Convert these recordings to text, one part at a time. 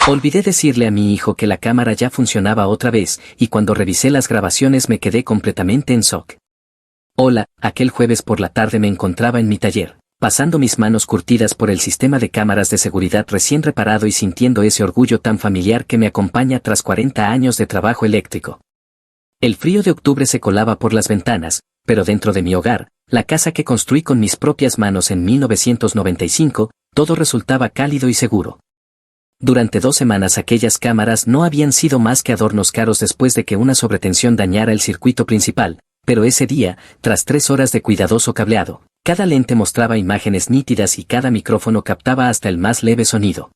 Olvidé decirle a mi hijo que la cámara ya funcionaba otra vez, y cuando revisé las grabaciones me quedé completamente en shock. Hola, aquel jueves por la tarde me encontraba en mi taller, pasando mis manos curtidas por el sistema de cámaras de seguridad recién reparado y sintiendo ese orgullo tan familiar que me acompaña tras 40 años de trabajo eléctrico. El frío de octubre se colaba por las ventanas, pero dentro de mi hogar, la casa que construí con mis propias manos en 1995, todo resultaba cálido y seguro. Durante 2 semanas aquellas cámaras no habían sido más que adornos caros después de que una sobretensión dañara el circuito principal, pero ese día, tras 3 horas de cuidadoso cableado, cada lente mostraba imágenes nítidas y cada micrófono captaba hasta el más leve sonido.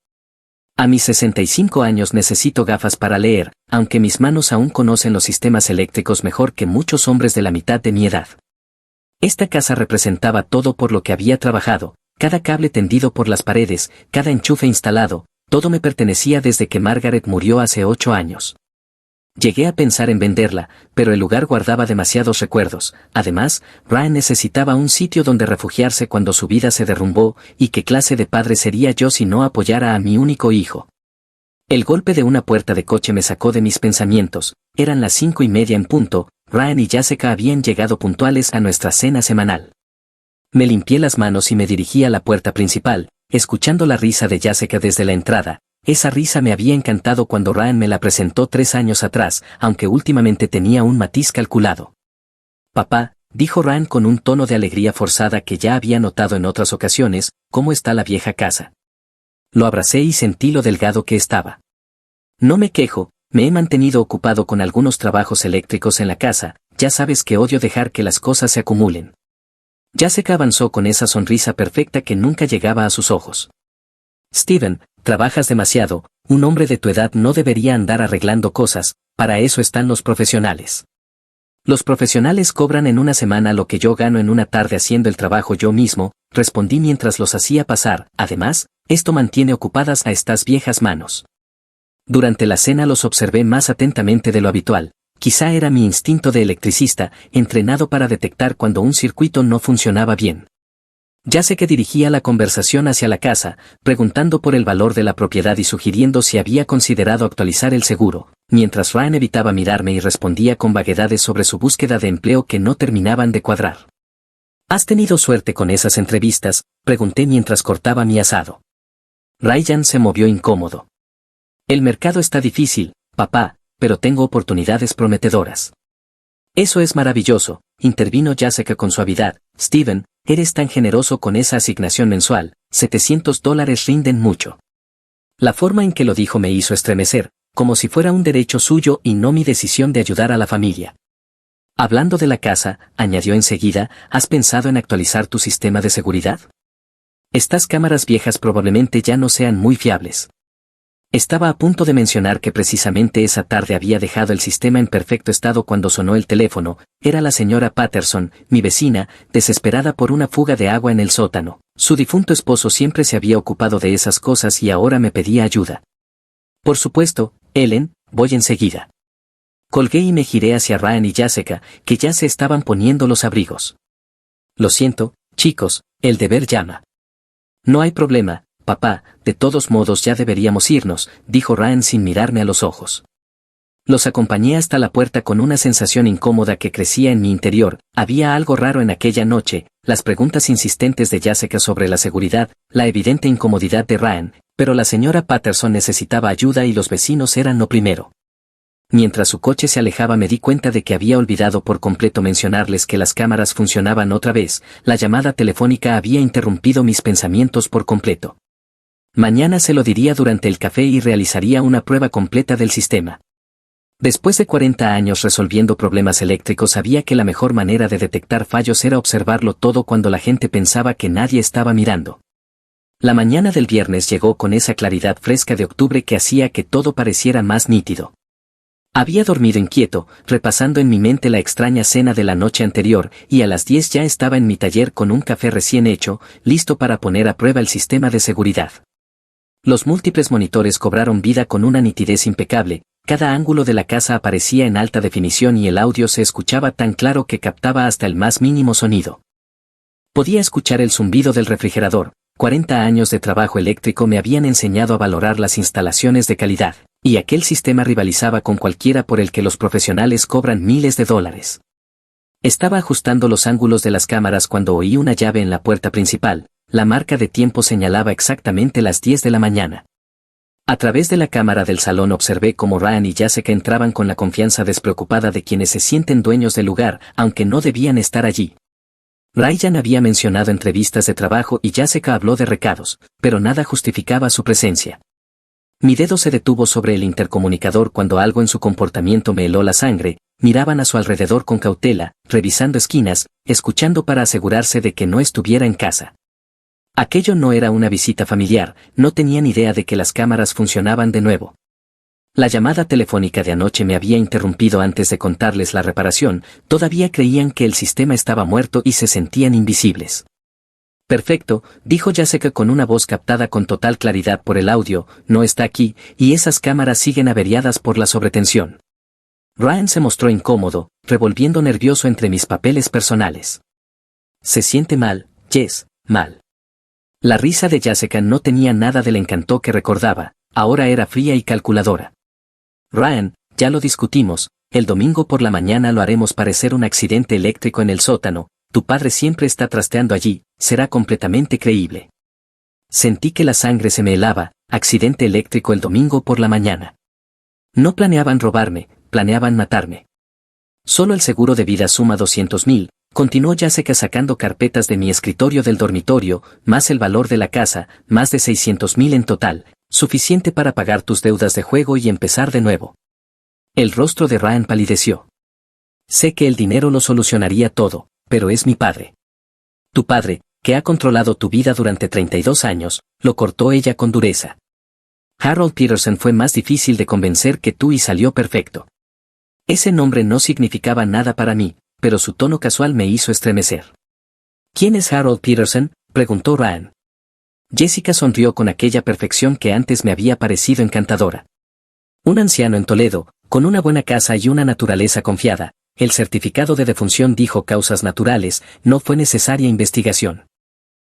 A mis 65 años necesito gafas para leer, aunque mis manos aún conocen los sistemas eléctricos mejor que muchos hombres de la mitad de mi edad. Esta casa representaba todo por lo que había trabajado, cada cable tendido por las paredes, cada enchufe instalado, todo me pertenecía desde que Margaret murió hace 8 años. Llegué a pensar en venderla, pero el lugar guardaba demasiados recuerdos. Además, Ryan necesitaba un sitio donde refugiarse cuando su vida se derrumbó, y qué clase de padre sería yo si no apoyara a mi único hijo. El golpe de una puerta de coche me sacó de mis pensamientos. Eran las 5:30 en punto. Ryan y Jessica habían llegado puntuales a nuestra cena semanal. Me limpié las manos y me dirigí a la puerta principal, escuchando la risa de Jessica desde la entrada. Esa risa me había encantado cuando Ryan me la presentó 3 años atrás, aunque últimamente tenía un matiz calculado. Papá, dijo Ryan con un tono de alegría forzada que ya había notado en otras ocasiones, ¿cómo está la vieja casa? Lo abracé y sentí lo delgado que estaba. No me quejo, me he mantenido ocupado con algunos trabajos eléctricos en la casa, ya sabes que odio dejar que las cosas se acumulen. Jessica avanzó con esa sonrisa perfecta que nunca llegaba a sus ojos. Steven, trabajas demasiado, un hombre de tu edad no debería andar arreglando cosas, para eso están los profesionales. Los profesionales cobran en una semana lo que yo gano en una tarde haciendo el trabajo yo mismo, respondí mientras los hacía pasar. Además, esto mantiene ocupadas a estas viejas manos. Durante la cena los observé más atentamente de lo habitual. Quizá era mi instinto de electricista, entrenado para detectar cuando un circuito no funcionaba bien. Ya sé que dirigía la conversación hacia la casa, preguntando por el valor de la propiedad y sugiriendo si había considerado actualizar el seguro, mientras Ryan evitaba mirarme y respondía con vaguedades sobre su búsqueda de empleo que no terminaban de cuadrar. ¿Has tenido suerte con esas entrevistas?, pregunté mientras cortaba mi asado. Ryan se movió incómodo. El mercado está difícil, papá, pero tengo oportunidades prometedoras. Eso es maravilloso, intervino Jessica con suavidad. Steven, eres tan generoso con esa asignación mensual, $700 rinden mucho. La forma en que lo dijo me hizo estremecer, como si fuera un derecho suyo y no mi decisión de ayudar a la familia. Hablando de la casa, añadió enseguida, ¿has pensado en actualizar tu sistema de seguridad? Estas cámaras viejas probablemente ya no sean muy fiables. Estaba a punto de mencionar que precisamente esa tarde había dejado el sistema en perfecto estado cuando sonó el teléfono. Era la señora Patterson, mi vecina, desesperada por una fuga de agua en el sótano. Su difunto esposo siempre se había ocupado de esas cosas y ahora me pedía ayuda. Por supuesto, Ellen, voy enseguida. Colgué y me giré hacia Ryan y Jessica, que ya se estaban poniendo los abrigos. Lo siento, chicos, el deber llama. No hay problema, papá, de todos modos ya deberíamos irnos, dijo Ryan sin mirarme a los ojos. Los acompañé hasta la puerta con una sensación incómoda que crecía en mi interior. Había algo raro en aquella noche, las preguntas insistentes de Jessica sobre la seguridad, la evidente incomodidad de Ryan, pero la señora Patterson necesitaba ayuda y los vecinos eran lo primero. Mientras su coche se alejaba me di cuenta de que había olvidado por completo mencionarles que las cámaras funcionaban otra vez. La llamada telefónica había interrumpido mis pensamientos por completo. Mañana se lo diría durante el café y realizaría una prueba completa del sistema. Después de 40 años resolviendo problemas eléctricos sabía que la mejor manera de detectar fallos era observarlo todo cuando la gente pensaba que nadie estaba mirando. La mañana del viernes llegó con esa claridad fresca de octubre que hacía que todo pareciera más nítido. Había dormido inquieto, repasando en mi mente la extraña cena de la noche anterior, y a las 10 ya estaba en mi taller con un café recién hecho, listo para poner a prueba el sistema de seguridad. Los múltiples monitores cobraron vida con una nitidez impecable, cada ángulo de la casa aparecía en alta definición y el audio se escuchaba tan claro que captaba hasta el más mínimo sonido. Podía escuchar el zumbido del refrigerador, 40 años de trabajo eléctrico me habían enseñado a valorar las instalaciones de calidad, y aquel sistema rivalizaba con cualquiera por el que los profesionales cobran miles de dólares. Estaba ajustando los ángulos de las cámaras cuando oí una llave en la puerta principal. La marca de tiempo señalaba exactamente las 10 de la mañana. A través de la cámara del salón observé cómo Ryan y Jessica entraban con la confianza despreocupada de quienes se sienten dueños del lugar, aunque no debían estar allí. Ryan había mencionado entrevistas de trabajo y Jessica habló de recados, pero nada justificaba su presencia. Mi dedo se detuvo sobre el intercomunicador cuando algo en su comportamiento me heló la sangre. Miraban a su alrededor con cautela, revisando esquinas, escuchando para asegurarse de que no estuviera en casa. Aquello no era una visita familiar, no tenían idea de que las cámaras funcionaban de nuevo. La llamada telefónica de anoche me había interrumpido antes de contarles la reparación, todavía creían que el sistema estaba muerto y se sentían invisibles. Perfecto, dijo Jessica con una voz captada con total claridad por el audio, no está aquí, y esas cámaras siguen averiadas por la sobretensión. Ryan se mostró incómodo, revolviendo nervioso entre mis papeles personales. Se siente mal, Jess, mal. La risa de Jessica no tenía nada del encanto que recordaba, ahora era fría y calculadora. Ryan, ya lo discutimos, el domingo por la mañana lo haremos parecer un accidente eléctrico en el sótano, tu padre siempre está trasteando allí, será completamente creíble. Sentí que la sangre se me helaba, accidente eléctrico el domingo por la mañana. No planeaban robarme, planeaban matarme. Solo el seguro de vida suma 200,000, continuó Jessica sacando carpetas de mi escritorio del dormitorio, más el valor de la casa, más de 600,000 en total, suficiente para pagar tus deudas de juego y empezar de nuevo. El rostro de Ryan palideció. Sé que el dinero lo solucionaría todo, pero es mi padre. Tu padre, que ha controlado tu vida durante 32 años, lo cortó ella con dureza. Harold Peterson fue más difícil de convencer que tú y salió perfecto. Ese nombre no significaba nada para mí, pero su tono casual me hizo estremecer. ¿Quién es Harold Peterson?, preguntó Ryan. Jessica sonrió con aquella perfección que antes me había parecido encantadora. Un anciano en Toledo, con una buena casa y una naturaleza confiada. El certificado de defunción dijo causas naturales, no fue necesaria investigación.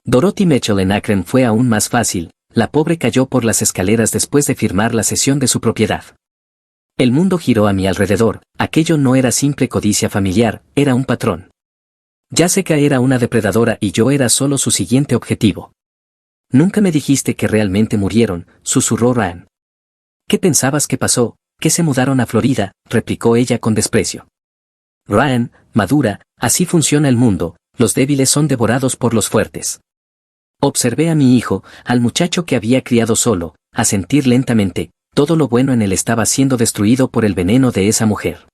Dorothy Mitchell en Akron fue aún más fácil, la pobre cayó por las escaleras después de firmar la cesión de su propiedad. El mundo giró a mi alrededor, aquello no era simple codicia familiar, era un patrón. Jessica era una depredadora y yo era solo su siguiente objetivo. Nunca me dijiste que realmente murieron, susurró Ryan. ¿Qué pensabas que pasó? Que se mudaron a Florida, replicó ella con desprecio. Ryan, madura, así funciona el mundo, los débiles son devorados por los fuertes. Observé a mi hijo, al muchacho que había criado solo, asentir lentamente, todo lo bueno en él estaba siendo destruido por el veneno de esa mujer.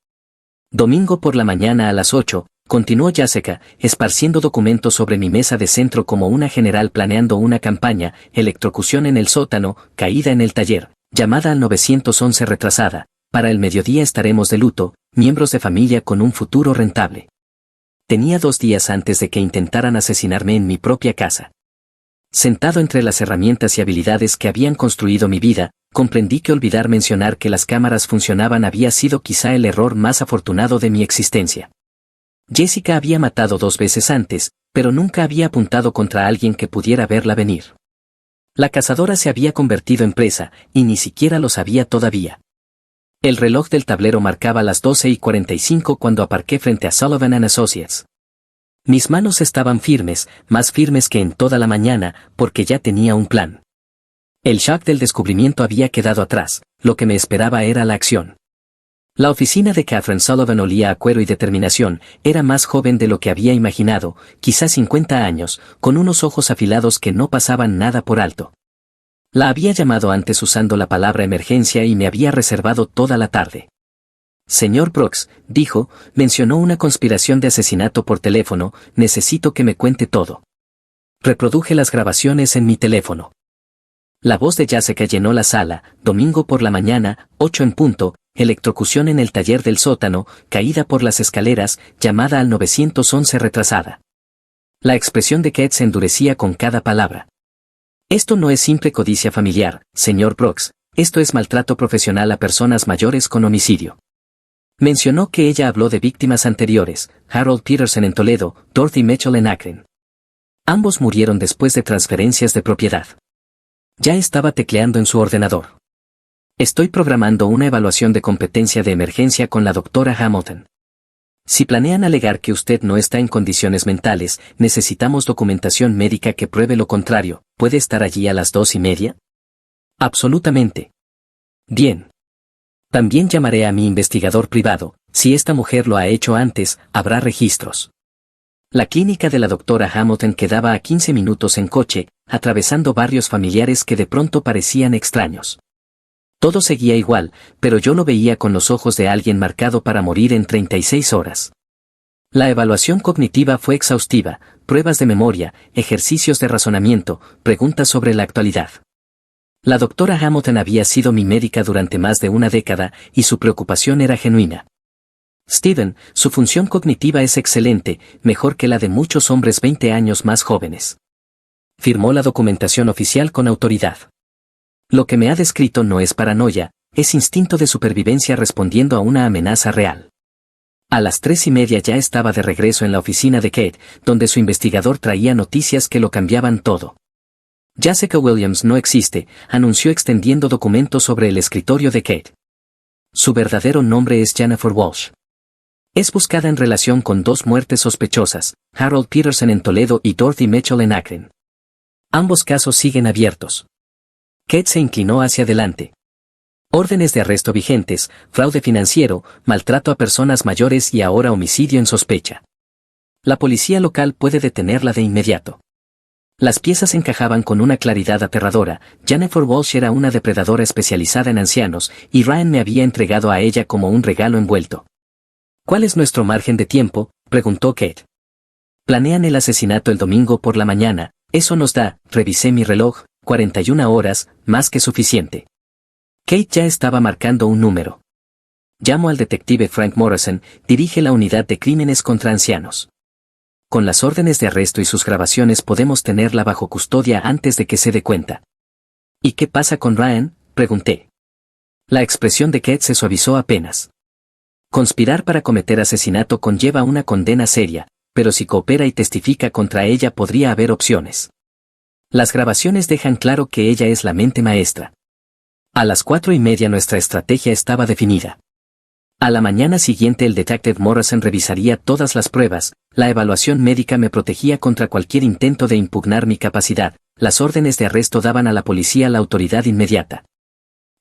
Domingo por la mañana a las 8, continuó Jessica, esparciendo documentos sobre mi mesa de centro como una general planeando una campaña, electrocución en el sótano, caída en el taller, llamada al 911 retrasada, para el mediodía estaremos de luto, miembros de familia con un futuro rentable. Tenía 2 días antes de que intentaran asesinarme en mi propia casa. Sentado entre las herramientas y habilidades que habían construido mi vida, comprendí que olvidar mencionar que las cámaras funcionaban había sido quizá el error más afortunado de mi existencia. Jessica había matado 2 veces antes, pero nunca había apuntado contra alguien que pudiera verla venir. La cazadora se había convertido en presa, y ni siquiera lo sabía todavía. El reloj del tablero marcaba las 12:45 cuando aparqué frente a Sullivan & Associates. Mis manos estaban firmes, más firmes que en toda la mañana, porque ya tenía un plan. El shock del descubrimiento había quedado atrás, lo que me esperaba era la acción. La oficina de Catherine Sullivan olía a cuero y determinación, era más joven de lo que había imaginado, quizás 50 años, con unos ojos afilados que no pasaban nada por alto. La había llamado antes usando la palabra emergencia y me había reservado toda la tarde. Señor Brooks, dijo, mencionó una conspiración de asesinato por teléfono, necesito que me cuente todo. Reproduje las grabaciones en mi teléfono. La voz de Jessica llenó la sala, domingo por la mañana, 8 en punto, electrocución en el taller del sótano, caída por las escaleras, llamada al 911 retrasada. La expresión de Kate se endurecía con cada palabra. Esto no es simple codicia familiar, señor Brooks, esto es maltrato profesional a personas mayores con homicidio. Mencionó que ella habló de víctimas anteriores, Harold Peterson en Toledo, Dorothy Mitchell en Akron. Ambos murieron después de transferencias de propiedad. Ya estaba tecleando en su ordenador. Estoy programando una evaluación de competencia de emergencia con la doctora Hamilton. Si planean alegar que usted no está en condiciones mentales, necesitamos documentación médica que pruebe lo contrario. ¿Puede estar allí a las 2:30? Absolutamente. Bien. También llamaré a mi investigador privado. Si esta mujer lo ha hecho antes, habrá registros. La clínica de la doctora Hamilton quedaba a 15 minutos en coche, atravesando barrios familiares que de pronto parecían extraños. Todo seguía igual, pero yo lo veía con los ojos de alguien marcado para morir en 36 horas. La evaluación cognitiva fue exhaustiva, pruebas de memoria, ejercicios de razonamiento, preguntas sobre la actualidad. La doctora Hamilton había sido mi médica durante más de una década y su preocupación era genuina. Steven, su función cognitiva es excelente, mejor que la de muchos hombres 20 años más jóvenes. Firmó la documentación oficial con autoridad. Lo que me ha descrito no es paranoia, es instinto de supervivencia respondiendo a una amenaza real. A las 3:30 ya estaba de regreso en la oficina de Kate, donde su investigador traía noticias que lo cambiaban todo. Jessica Williams no existe, anunció extendiendo documentos sobre el escritorio de Kate. Su verdadero nombre es Jennifer Walsh. Es buscada en relación con 2 muertes sospechosas, Harold Peterson en Toledo y Dorothy Mitchell en Akron. Ambos casos siguen abiertos. Kate se inclinó hacia adelante. Órdenes de arresto vigentes, fraude financiero, maltrato a personas mayores y ahora homicidio en sospecha. La policía local puede detenerla de inmediato. Las piezas encajaban con una claridad aterradora. Jennifer Walsh era una depredadora especializada en ancianos, y Ryan me había entregado a ella como un regalo envuelto. ¿Cuál es nuestro margen de tiempo?, preguntó Kate. Planean el asesinato el domingo por la mañana, eso nos da, revisé mi reloj, 41 horas, más que suficiente. Kate ya estaba marcando un número. Llamo al detective Frank Morrison, dirige la unidad de crímenes contra ancianos. Con las órdenes de arresto y sus grabaciones podemos tenerla bajo custodia antes de que se dé cuenta. ¿Y qué pasa con Ryan?, pregunté. La expresión de Kate se suavizó apenas. Conspirar para cometer asesinato conlleva una condena seria, pero si coopera y testifica contra ella podría haber opciones. Las grabaciones dejan claro que ella es la mente maestra. A las 4:30 nuestra estrategia estaba definida. A la mañana siguiente el detective Morrison revisaría todas las pruebas, la evaluación médica me protegía contra cualquier intento de impugnar mi capacidad, las órdenes de arresto daban a la policía la autoridad inmediata.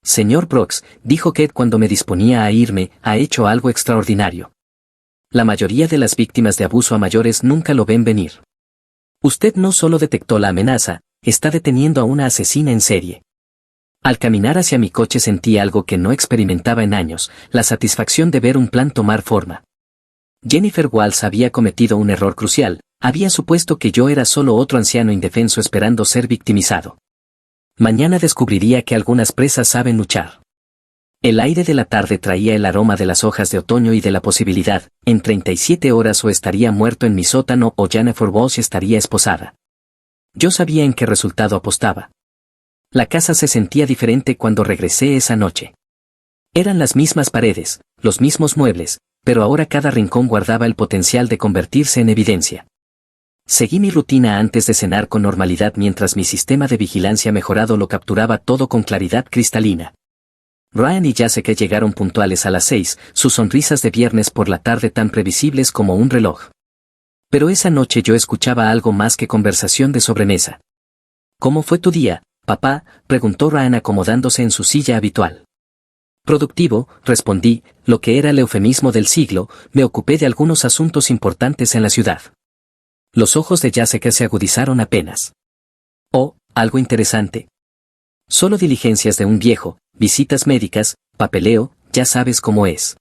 Señor Brooks, dijo Kate cuando me disponía a irme, ha hecho algo extraordinario. La mayoría de las víctimas de abuso a mayores nunca lo ven venir. Usted no solo detectó la amenaza, está deteniendo a una asesina en serie. Al caminar hacia mi coche sentí algo que no experimentaba en años, la satisfacción de ver un plan tomar forma. Jennifer Walsh había cometido un error crucial, había supuesto que yo era solo otro anciano indefenso esperando ser victimizado. Mañana descubriría que algunas presas saben luchar. El aire de la tarde traía el aroma de las hojas de otoño y de la posibilidad, en 37 horas o estaría muerto en mi sótano o Jennifer Walsh estaría esposada. Yo sabía en qué resultado apostaba. La casa se sentía diferente cuando regresé esa noche. Eran las mismas paredes, los mismos muebles, pero ahora cada rincón guardaba el potencial de convertirse en evidencia. Seguí mi rutina antes de cenar con normalidad mientras mi sistema de vigilancia mejorado lo capturaba todo con claridad cristalina. Ryan y Jessica llegaron puntuales a las 6, sus sonrisas de viernes por la tarde tan previsibles como un reloj. Pero esa noche yo escuchaba algo más que conversación de sobremesa. ¿Cómo fue tu día, papá?, preguntó Ryan acomodándose en su silla habitual. Productivo, respondí, lo que era el eufemismo del siglo, me ocupé de algunos asuntos importantes en la ciudad. Los ojos de Jessica se agudizaron apenas. Oh, algo interesante. Solo diligencias de un viejo, visitas médicas, papeleo, ya sabes cómo es.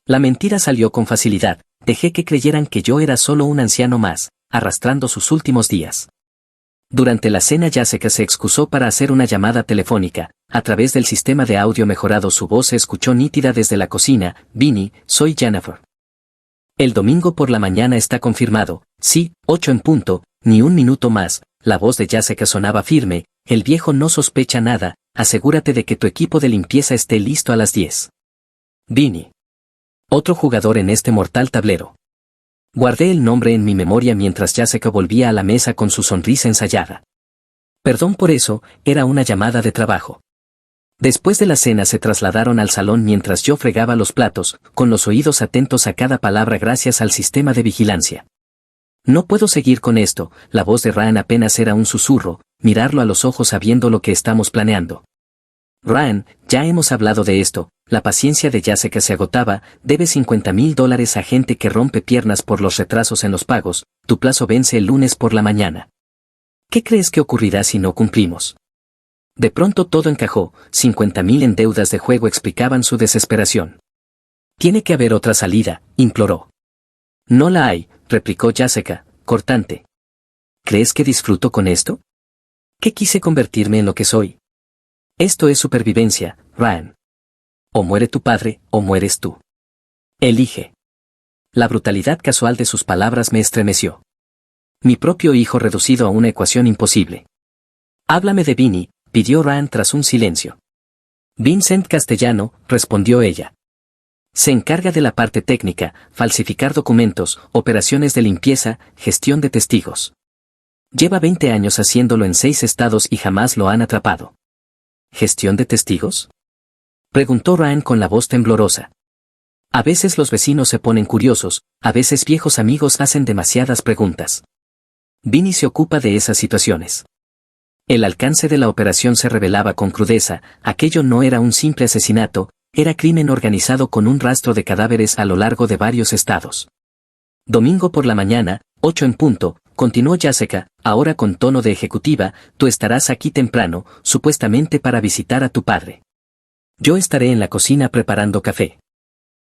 La mentira salió con facilidad, dejé que creyeran que yo era solo un anciano más, arrastrando sus últimos días. Durante la cena Jessica se excusó para hacer una llamada telefónica, a través del sistema de audio mejorado su voz se escuchó nítida desde la cocina, Vinnie, soy Jennifer. El domingo por la mañana está confirmado, sí, 8 en punto, ni un minuto más, la voz de Jessica sonaba firme, el viejo no sospecha nada, asegúrate de que tu equipo de limpieza esté listo a las 10. Vinnie. Otro jugador en este mortal tablero. Guardé el nombre en mi memoria mientras Jessica volvía a la mesa con su sonrisa ensayada. Perdón por eso, era una llamada de trabajo. Después de la cena se trasladaron al salón mientras yo fregaba los platos, con los oídos atentos a cada palabra gracias al sistema de vigilancia. No puedo seguir con esto, la voz de Ryan apenas era un susurro, mirarlo a los ojos sabiendo lo que estamos planeando. Ryan, ya hemos hablado de esto, la paciencia de Jessica se agotaba, debes $50,000 a gente que rompe piernas por los retrasos en los pagos, tu plazo vence el lunes por la mañana. ¿Qué crees que ocurrirá si no cumplimos? De pronto todo encajó, 50,000 en deudas de juego explicaban su desesperación. Tiene que haber otra salida, imploró. No la hay, replicó Jessica, cortante. ¿Crees que disfruto con esto? ¿Qué quise convertirme en lo que soy? Esto es supervivencia, Ryan. O muere tu padre, o mueres tú. Elige. La brutalidad casual de sus palabras me estremeció. Mi propio hijo reducido a una ecuación imposible. Háblame de Vinny, pidió Ryan tras un silencio. Vincent Castellano, respondió ella. Se encarga de la parte técnica, falsificar documentos, operaciones de limpieza, gestión de testigos. Lleva 20 años haciéndolo en 6 estados y jamás lo han atrapado. ¿Gestión de testigos? Preguntó Ryan con la voz temblorosa. A veces los vecinos se ponen curiosos, a veces viejos amigos hacen demasiadas preguntas. Vinny se ocupa de esas situaciones. El alcance de la operación se revelaba con crudeza, aquello no era un simple asesinato, era crimen organizado con un rastro de cadáveres a lo largo de varios estados. Domingo por la mañana, 8 en punto, continuó Jessica, ahora con tono de ejecutiva, tú estarás aquí temprano, supuestamente para visitar a tu padre. Yo estaré en la cocina preparando café.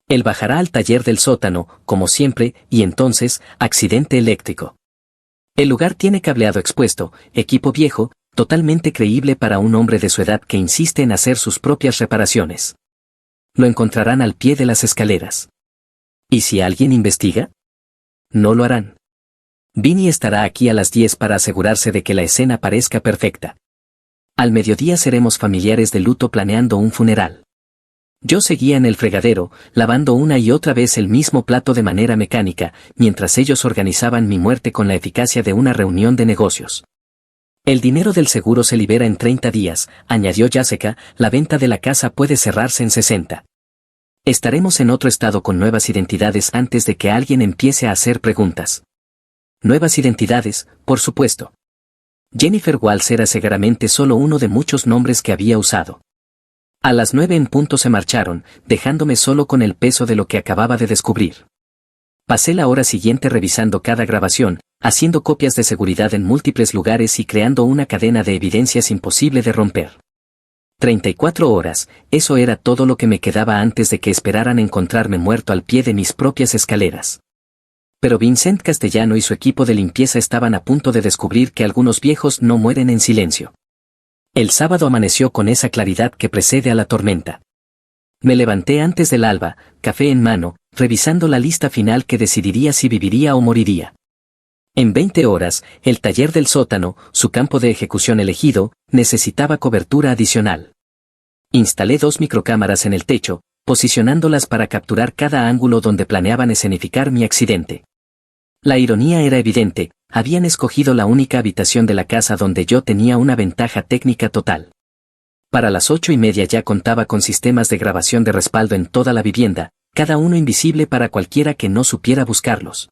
Él bajará al taller del sótano, como siempre, y entonces, accidente eléctrico. El lugar tiene cableado expuesto, equipo viejo, totalmente creíble para un hombre de su edad que insiste en hacer sus propias reparaciones. Lo encontrarán al pie de las escaleras. ¿Y si alguien investiga? No lo harán. Vinny estará aquí a las 10 para asegurarse de que la escena parezca perfecta. Al mediodía seremos familiares de luto planeando un funeral. Yo seguía en el fregadero, lavando una y otra vez el mismo plato de manera mecánica, mientras ellos organizaban mi muerte con la eficacia de una reunión de negocios. El dinero del seguro se libera en 30 días, añadió Jessica, la venta de la casa puede cerrarse en 60. Estaremos en otro estado con nuevas identidades antes de que alguien empiece a hacer preguntas. Nuevas identidades, por supuesto. Jennifer Walls era seguramente solo uno de muchos nombres que había usado. A las 9 en punto se marcharon, dejándome solo con el peso de lo que acababa de descubrir. Pasé la hora siguiente revisando cada grabación, haciendo copias de seguridad en múltiples lugares y creando una cadena de evidencias imposible de romper. 34 horas, eso era todo lo que me quedaba antes de que esperaran encontrarme muerto al pie de mis propias escaleras. Pero Vincent Castellano y su equipo de limpieza estaban a punto de descubrir que algunos viejos no mueren en silencio. El sábado amaneció con esa claridad que precede a la tormenta. Me levanté antes del alba, café en mano, revisando la lista final que decidiría si viviría o moriría. En 20 horas, el taller del sótano, su campo de ejecución elegido, necesitaba cobertura adicional. Instalé 2 microcámaras en el techo, posicionándolas para capturar cada ángulo donde planeaban escenificar mi accidente. La ironía era evidente, habían escogido la única habitación de la casa donde yo tenía una ventaja técnica total. Para las 8:30 ya contaba con sistemas de grabación de respaldo en toda la vivienda, cada uno invisible para cualquiera que no supiera buscarlos.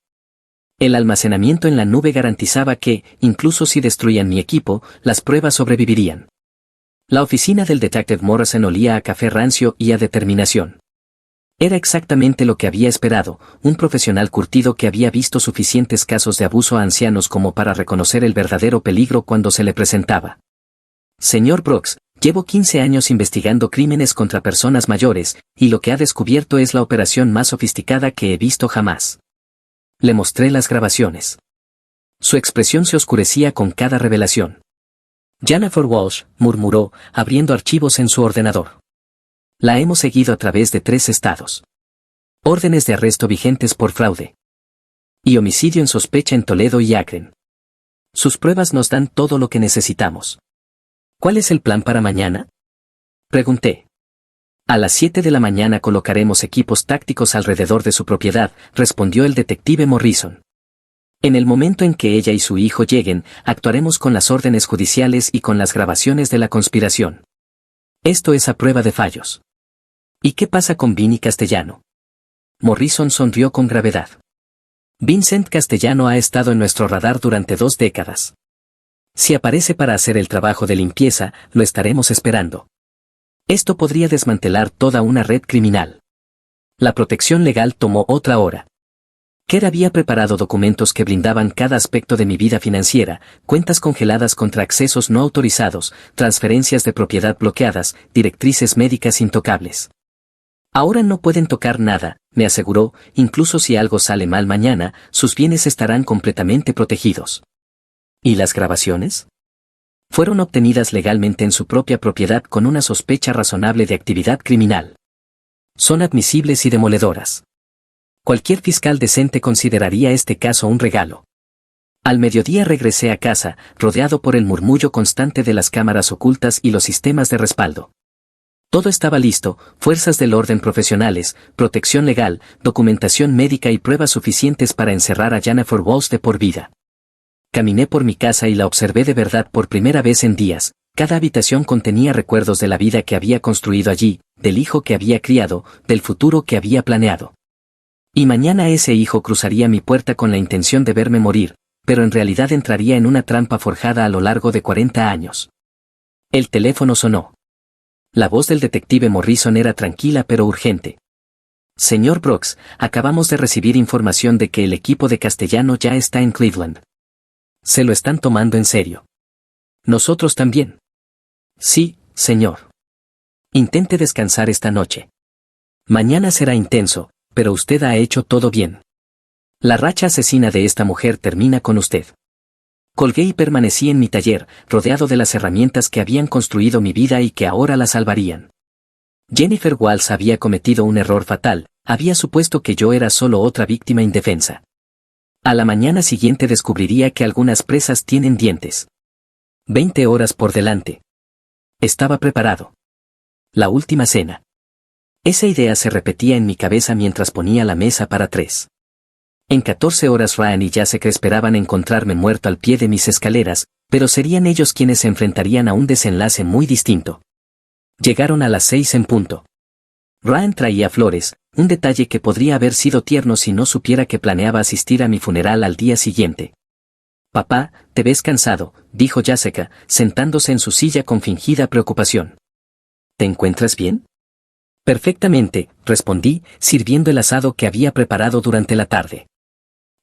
El almacenamiento en la nube garantizaba que, incluso si destruían mi equipo, las pruebas sobrevivirían. La oficina del Detective Morrison olía a café rancio y a determinación. Era exactamente lo que había esperado, un profesional curtido que había visto suficientes casos de abuso a ancianos como para reconocer el verdadero peligro cuando se le presentaba. Señor Brooks, llevo 15 años investigando crímenes contra personas mayores, y lo que ha descubierto es la operación más sofisticada que he visto jamás. Le mostré las grabaciones. Su expresión se oscurecía con cada revelación. Jennifer Walsh, murmuró, abriendo archivos en su ordenador. La hemos seguido a través de 3 estados. Órdenes de arresto vigentes por fraude. Y homicidio en sospecha en Toledo y Akron. Sus pruebas nos dan todo lo que necesitamos. ¿Cuál es el plan para mañana? Pregunté. A las 7 de la mañana colocaremos equipos tácticos alrededor de su propiedad, respondió el detective Morrison. En el momento en que ella y su hijo lleguen, actuaremos con las órdenes judiciales y con las grabaciones de la conspiración. Esto es a prueba de fallos. ¿Y qué pasa con Vinny Castellano? Morrison sonrió con gravedad. Vincent Castellano ha estado en nuestro radar durante 2 décadas. Si aparece para hacer el trabajo de limpieza, lo estaremos esperando. Esto podría desmantelar toda una red criminal. La protección legal tomó otra hora. Kerr había preparado documentos que blindaban cada aspecto de mi vida financiera, cuentas congeladas contra accesos no autorizados, transferencias de propiedad bloqueadas, directrices médicas intocables. Ahora no pueden tocar nada, me aseguró, incluso si algo sale mal mañana, sus bienes estarán completamente protegidos. ¿Y las grabaciones? Fueron obtenidas legalmente en su propia propiedad con una sospecha razonable de actividad criminal. Son admisibles y demoledoras. Cualquier fiscal decente consideraría este caso un regalo. Al mediodía regresé a casa, rodeado por el murmullo constante de las cámaras ocultas y los sistemas de respaldo. Todo estaba listo, fuerzas del orden profesionales, protección legal, documentación médica y pruebas suficientes para encerrar a Jennifer Walsh de por vida. Caminé por mi casa y la observé de verdad por primera vez en días. Cada habitación contenía recuerdos de la vida que había construido allí, del hijo que había criado, del futuro que había planeado. Y mañana ese hijo cruzaría mi puerta con la intención de verme morir, pero en realidad entraría en una trampa forjada a lo largo de 40 años. El teléfono sonó. La voz del detective Morrison era tranquila pero urgente. Señor Brooks, acabamos de recibir información de que el equipo de Castellano ya está en Cleveland. Se lo están tomando en serio. Nosotros también. Sí, señor. Intente descansar esta noche. Mañana será intenso, pero usted ha hecho todo bien. La racha asesina de esta mujer termina con usted. Colgué y permanecí en mi taller, rodeado de las herramientas que habían construido mi vida y que ahora la salvarían. Jennifer Walsh había cometido un error fatal, había supuesto que yo era solo otra víctima indefensa. A la mañana siguiente descubriría que algunas presas tienen dientes. 20 horas por delante. Estaba preparado. La última cena. Esa idea se repetía en mi cabeza mientras ponía la mesa para 3. En 14 horas Ryan y Jessica esperaban encontrarme muerto al pie de mis escaleras, pero serían ellos quienes se enfrentarían a un desenlace muy distinto. Llegaron a las 6 en punto. Ryan traía flores, un detalle que podría haber sido tierno si no supiera que planeaba asistir a mi funeral al día siguiente. Papá, te ves cansado, dijo Jessica, sentándose en su silla con fingida preocupación. ¿Te encuentras bien? Perfectamente, respondí, sirviendo el asado que había preparado durante la tarde.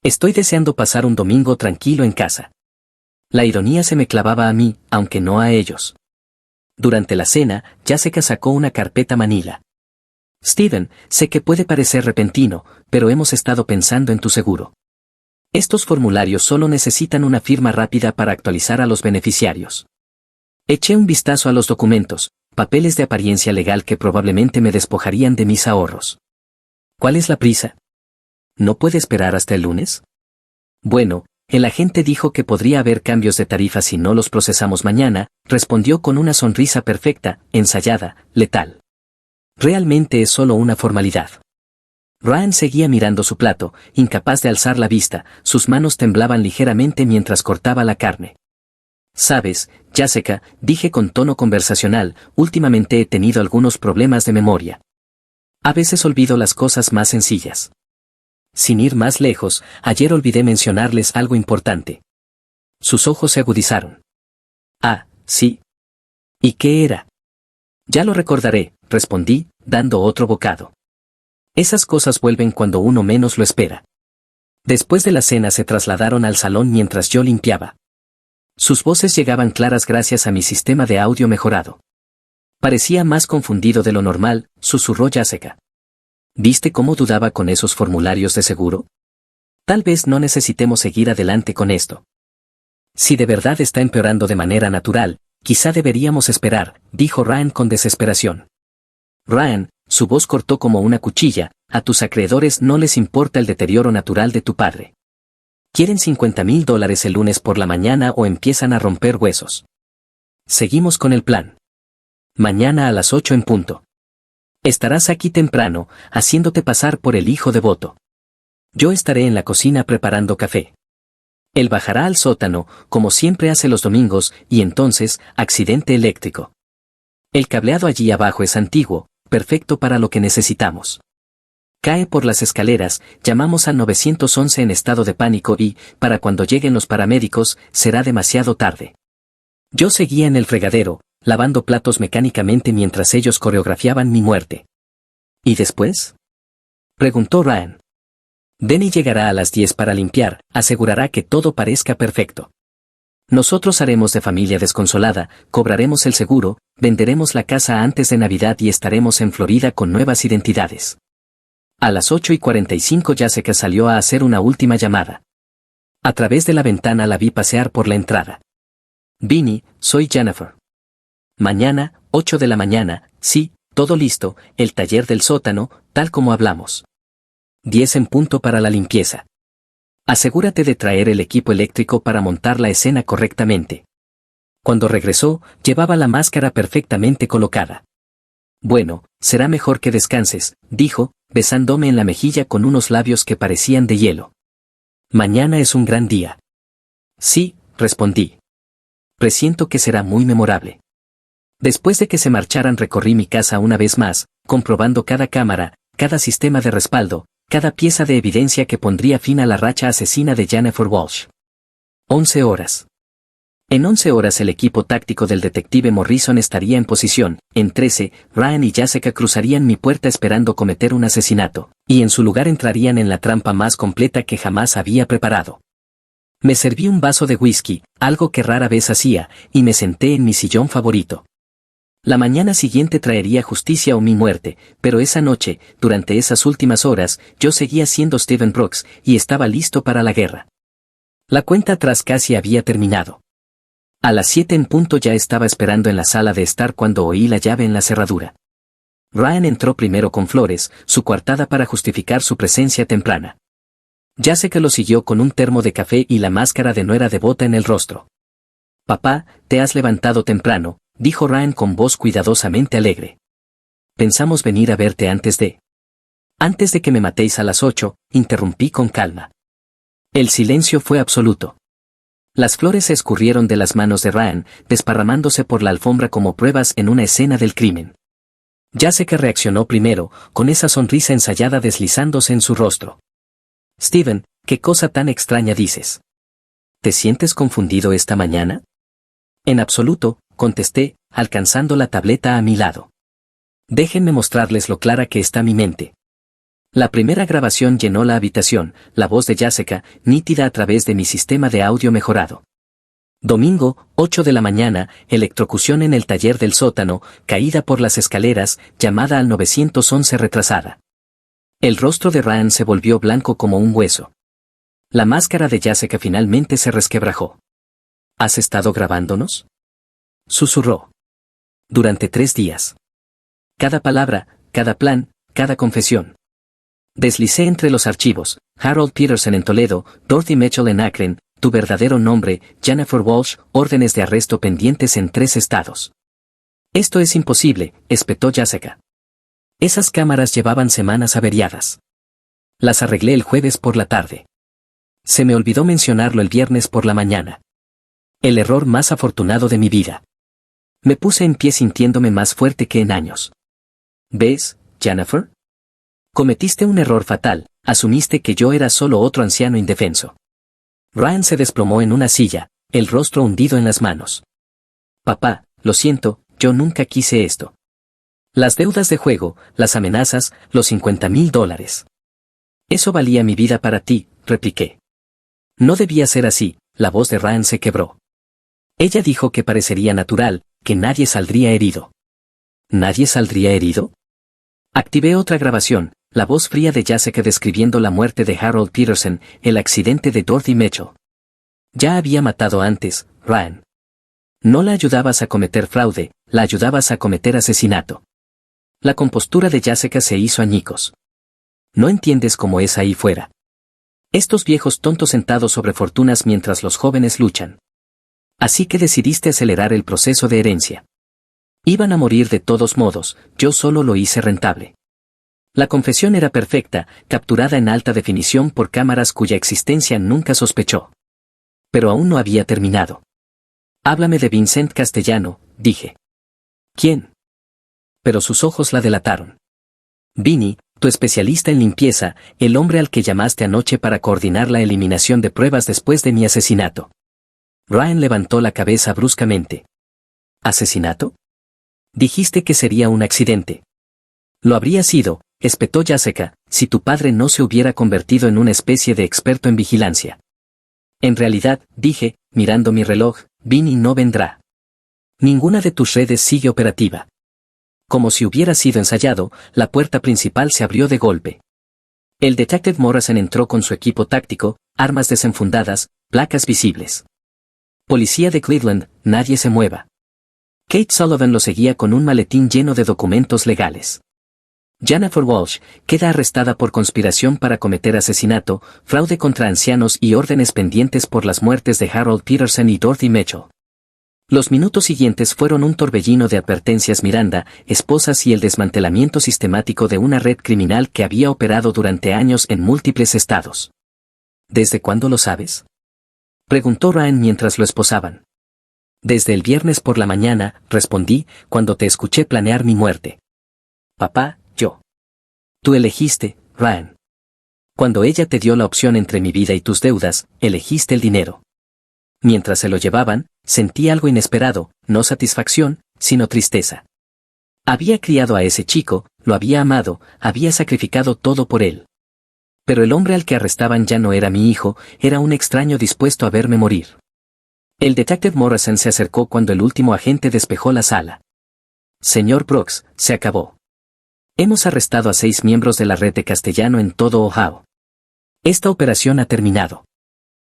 Estoy deseando pasar un domingo tranquilo en casa. La ironía se me clavaba a mí, aunque no a ellos. Durante la cena, Jessica sacó una carpeta manila. Steven, sé que puede parecer repentino, pero hemos estado pensando en tu seguro. Estos formularios solo necesitan una firma rápida para actualizar a los beneficiarios. Eché un vistazo a los documentos, papeles de apariencia legal que probablemente me despojarían de mis ahorros. ¿Cuál es la prisa? ¿No puede esperar hasta el lunes? Bueno, el agente dijo que podría haber cambios de tarifa si no los procesamos mañana, respondió con una sonrisa perfecta, ensayada, letal. Realmente es solo una formalidad. Ryan seguía mirando su plato, incapaz de alzar la vista, sus manos temblaban ligeramente mientras cortaba la carne. Sabes, Jessica, dije con tono conversacional, últimamente he tenido algunos problemas de memoria. A veces olvido las cosas más sencillas. Sin ir más lejos, ayer olvidé mencionarles algo importante. Sus ojos se agudizaron. Ah, sí. ¿Y qué era? Ya lo recordaré, respondí, dando otro bocado. Esas cosas vuelven cuando uno menos lo espera. Después de la cena se trasladaron al salón mientras yo limpiaba. Sus voces llegaban claras gracias a mi sistema de audio mejorado. Parecía más confundido de lo normal, susurró Jessica. ¿Viste cómo dudaba con esos formularios de seguro? Tal vez no necesitemos seguir adelante con esto. Si de verdad está empeorando de manera natural, quizá deberíamos esperar, dijo Ryan con desesperación. Ryan, su voz cortó como una cuchilla, a tus acreedores no les importa el deterioro natural de tu padre. ¿Quieren $50,000 el lunes por la mañana o empiezan a romper huesos? Seguimos con el plan. Mañana a las 8 en punto. Estarás aquí temprano, haciéndote pasar por el hijo devoto. Yo estaré en la cocina preparando café. Él bajará al sótano, como siempre hace los domingos, y entonces, accidente eléctrico. El cableado allí abajo es antiguo, perfecto para lo que necesitamos. Cae por las escaleras, llamamos al 911 en estado de pánico y, para cuando lleguen los paramédicos, será demasiado tarde. Yo seguía en el fregadero, lavando platos mecánicamente mientras ellos coreografiaban mi muerte. ¿Y después?, preguntó Ryan. Denny llegará a las 10 para limpiar, asegurará que todo parezca perfecto. Nosotros haremos de familia desconsolada, cobraremos el seguro, venderemos la casa antes de Navidad y estaremos en Florida con nuevas identidades. A las 8:45 Jessica salió a hacer una última llamada. A través de la ventana la vi pasear por la entrada. Vinny, soy Jennifer. Mañana, 8 de la mañana, sí, todo listo, el taller del sótano, tal como hablamos. 10 en punto para la limpieza. Asegúrate de traer el equipo eléctrico para montar la escena correctamente. Cuando regresó, llevaba la máscara perfectamente colocada. Bueno, será mejor que descanses, dijo, besándome en la mejilla con unos labios que parecían de hielo. Mañana es un gran día. Sí, respondí. Presiento que será muy memorable. Después de que se marcharan recorrí mi casa una vez más, comprobando cada cámara, cada sistema de respaldo, cada pieza de evidencia que pondría fin a la racha asesina de Jennifer Walsh. 11 horas. En 11 horas el equipo táctico del detective Morrison estaría en posición, en 13, Ryan y Jessica cruzarían mi puerta esperando cometer un asesinato, y en su lugar entrarían en la trampa más completa que jamás había preparado. Me serví un vaso de whisky, algo que rara vez hacía, y me senté en mi sillón favorito. La mañana siguiente traería justicia o mi muerte, pero esa noche, durante esas últimas horas, yo seguía siendo Steven Brooks, y estaba listo para la guerra. La cuenta atrás casi había terminado. A las 7 en punto ya estaba esperando en la sala de estar cuando oí la llave en la cerradura. Ryan entró primero con flores, su coartada para justificar su presencia temprana. Jessica lo siguió con un termo de café y la máscara de nuera devota en el rostro. Papá, te has levantado temprano, dijo Ryan con voz cuidadosamente alegre. Pensamos venir a verte antes de... Antes de que me matéis a las 8, interrumpí con calma. El silencio fue absoluto. Las flores se escurrieron de las manos de Ryan, desparramándose por la alfombra como pruebas en una escena del crimen. Jessica reaccionó primero, con esa sonrisa ensayada deslizándose en su rostro. Steven, ¿qué cosa tan extraña dices? ¿Te sientes confundido esta mañana? En absoluto, contesté, alcanzando la tableta a mi lado. Déjenme mostrarles lo clara que está mi mente. La primera grabación llenó la habitación, la voz de Jessica, nítida a través de mi sistema de audio mejorado. Domingo, 8 de la mañana, electrocución en el taller del sótano, caída por las escaleras, llamada al 911 retrasada. El rostro de Ryan se volvió blanco como un hueso. La máscara de Jessica finalmente se resquebrajó. ¿Has estado grabándonos?, susurró. Durante 3 días. Cada palabra, cada plan, cada confesión. Deslicé entre los archivos, Harold Peterson en Toledo, Dorothy Mitchell en Akron, tu verdadero nombre, Jennifer Walsh, órdenes de arresto pendientes en 3 estados. Esto es imposible, espetó Jessica. Esas cámaras llevaban semanas averiadas. Las arreglé el jueves por la tarde. Se me olvidó mencionarlo el viernes por la mañana. El error más afortunado de mi vida. Me puse en pie sintiéndome más fuerte que en años. ¿Ves, Jennifer? Cometiste un error fatal, asumiste que yo era solo otro anciano indefenso. Ryan se desplomó en una silla, el rostro hundido en las manos. Papá, lo siento, yo nunca quise esto. Las deudas de juego, las amenazas, los $50,000. Eso valía mi vida para ti, repliqué. No debía ser así, la voz de Ryan se quebró. Ella dijo que parecería natural, que nadie saldría herido. ¿Nadie saldría herido? Activé otra grabación, la voz fría de Jessica describiendo la muerte de Harold Peterson, el accidente de Dorothy Mitchell. Ya había matado antes, Ryan. No la ayudabas a cometer fraude, la ayudabas a cometer asesinato. La compostura de Jessica se hizo añicos. No entiendes cómo es ahí fuera. Estos viejos tontos sentados sobre fortunas mientras los jóvenes luchan. Así que decidiste acelerar el proceso de herencia. Iban a morir de todos modos, yo solo lo hice rentable. La confesión era perfecta, capturada en alta definición por cámaras cuya existencia nunca sospechó. Pero aún no había terminado. Háblame de Vincent Castellano, dije. ¿Quién? Pero sus ojos la delataron. Vinny, tu especialista en limpieza, el hombre al que llamaste anoche para coordinar la eliminación de pruebas después de mi asesinato. Ryan levantó la cabeza bruscamente. ¿Asesinato? Dijiste que sería un accidente. Lo habría sido, espetó Jessica, si tu padre no se hubiera convertido en una especie de experto en vigilancia. En realidad, dije, mirando mi reloj, Vinny no vendrá. Ninguna de tus redes sigue operativa. Como si hubiera sido ensayado, la puerta principal se abrió de golpe. El detective Morrison entró con su equipo táctico, armas desenfundadas, placas visibles. Policía de Cleveland, nadie se mueva. Kate Sullivan lo seguía con un maletín lleno de documentos legales. Jennifer Walsh queda arrestada por conspiración para cometer asesinato, fraude contra ancianos y órdenes pendientes por las muertes de Harold Peterson y Dorothy Mitchell. Los minutos siguientes fueron un torbellino de advertencias Miranda, esposas y el desmantelamiento sistemático de una red criminal que había operado durante años en múltiples estados. ¿Desde cuándo lo sabes?, preguntó Ryan mientras lo esposaban. Desde el viernes por la mañana, respondí, cuando te escuché planear mi muerte. Papá, yo. Tú elegiste, Ryan. Cuando ella te dio la opción entre mi vida y tus deudas, elegiste el dinero. Mientras se lo llevaban, sentí algo inesperado, no satisfacción, sino tristeza. Había criado a ese chico, lo había amado, había sacrificado todo por él. Pero el hombre al que arrestaban ya no era mi hijo, era un extraño dispuesto a verme morir. El detective Morrison se acercó cuando el último agente despejó la sala. Señor Brooks, se acabó. Hemos arrestado a 6 miembros de la red de Castellano en todo Ohio. Esta operación ha terminado.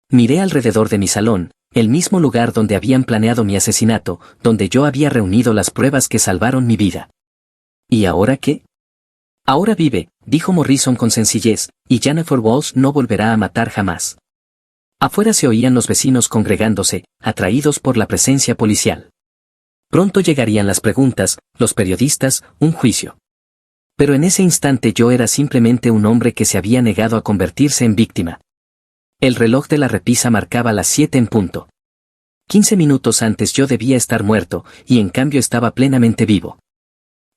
Miré alrededor de mi salón, el mismo lugar donde habían planeado mi asesinato, donde yo había reunido las pruebas que salvaron mi vida. ¿Y ahora qué? Ahora vive, dijo Morrison con sencillez, y Jennifer Walsh no volverá a matar jamás. Afuera se oían los vecinos congregándose, atraídos por la presencia policial. Pronto llegarían las preguntas, los periodistas, un juicio. Pero en ese instante yo era simplemente un hombre que se había negado a convertirse en víctima. El reloj de la repisa marcaba las 7 en punto. 15 minutos antes yo debía estar muerto, y en cambio estaba plenamente vivo.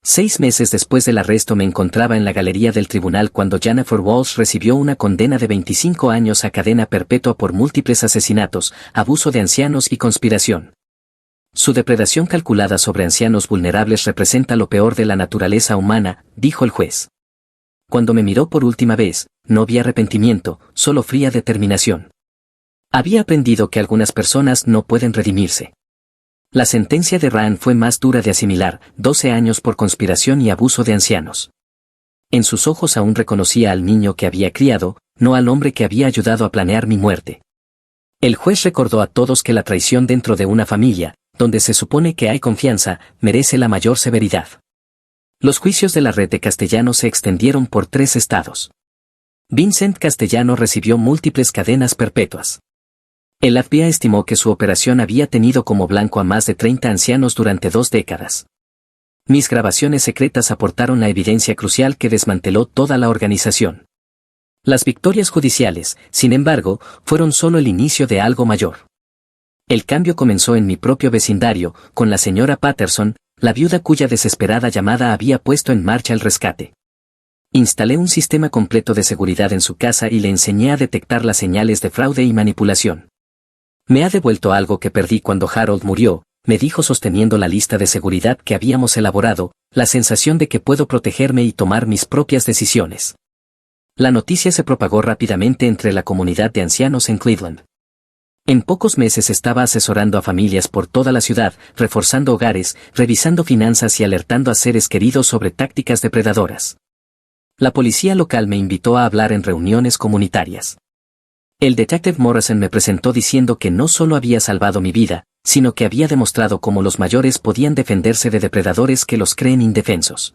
6 meses después del arresto me encontraba en la galería del tribunal cuando Jennifer Walsh recibió una condena de 25 años a cadena perpetua por múltiples asesinatos, abuso de ancianos y conspiración. Su depredación calculada sobre ancianos vulnerables representa lo peor de la naturaleza humana, dijo el juez. Cuando me miró por última vez, no vi arrepentimiento, solo fría determinación. Había aprendido que algunas personas no pueden redimirse. La sentencia de Ryan fue más dura de asimilar, 12 años por conspiración y abuso de ancianos. En sus ojos aún reconocía al niño que había criado, no al hombre que había ayudado a planear mi muerte. El juez recordó a todos que la traición dentro de una familia, donde se supone que hay confianza, merece la mayor severidad. Los juicios de la red de Castellano se extendieron por 3 estados. Vincent Castellano recibió múltiples cadenas perpetuas. El FBI estimó que su operación había tenido como blanco a más de 30 ancianos durante 2 décadas. Mis grabaciones secretas aportaron la evidencia crucial que desmanteló toda la organización. Las victorias judiciales, sin embargo, fueron solo el inicio de algo mayor. El cambio comenzó en mi propio vecindario, con la señora Patterson, la viuda cuya desesperada llamada había puesto en marcha el rescate. Instalé un sistema completo de seguridad en su casa y le enseñé a detectar las señales de fraude y manipulación. Me ha devuelto algo que perdí cuando Harold murió, me dijo sosteniendo la lista de seguridad que habíamos elaborado, la sensación de que puedo protegerme y tomar mis propias decisiones. La noticia se propagó rápidamente entre la comunidad de ancianos en Cleveland. En pocos meses estaba asesorando a familias por toda la ciudad, reforzando hogares, revisando finanzas y alertando a seres queridos sobre tácticas depredadoras. La policía local me invitó a hablar en reuniones comunitarias. El detective Morrison me presentó diciendo que no solo había salvado mi vida, sino que había demostrado cómo los mayores podían defenderse de depredadores que los creen indefensos.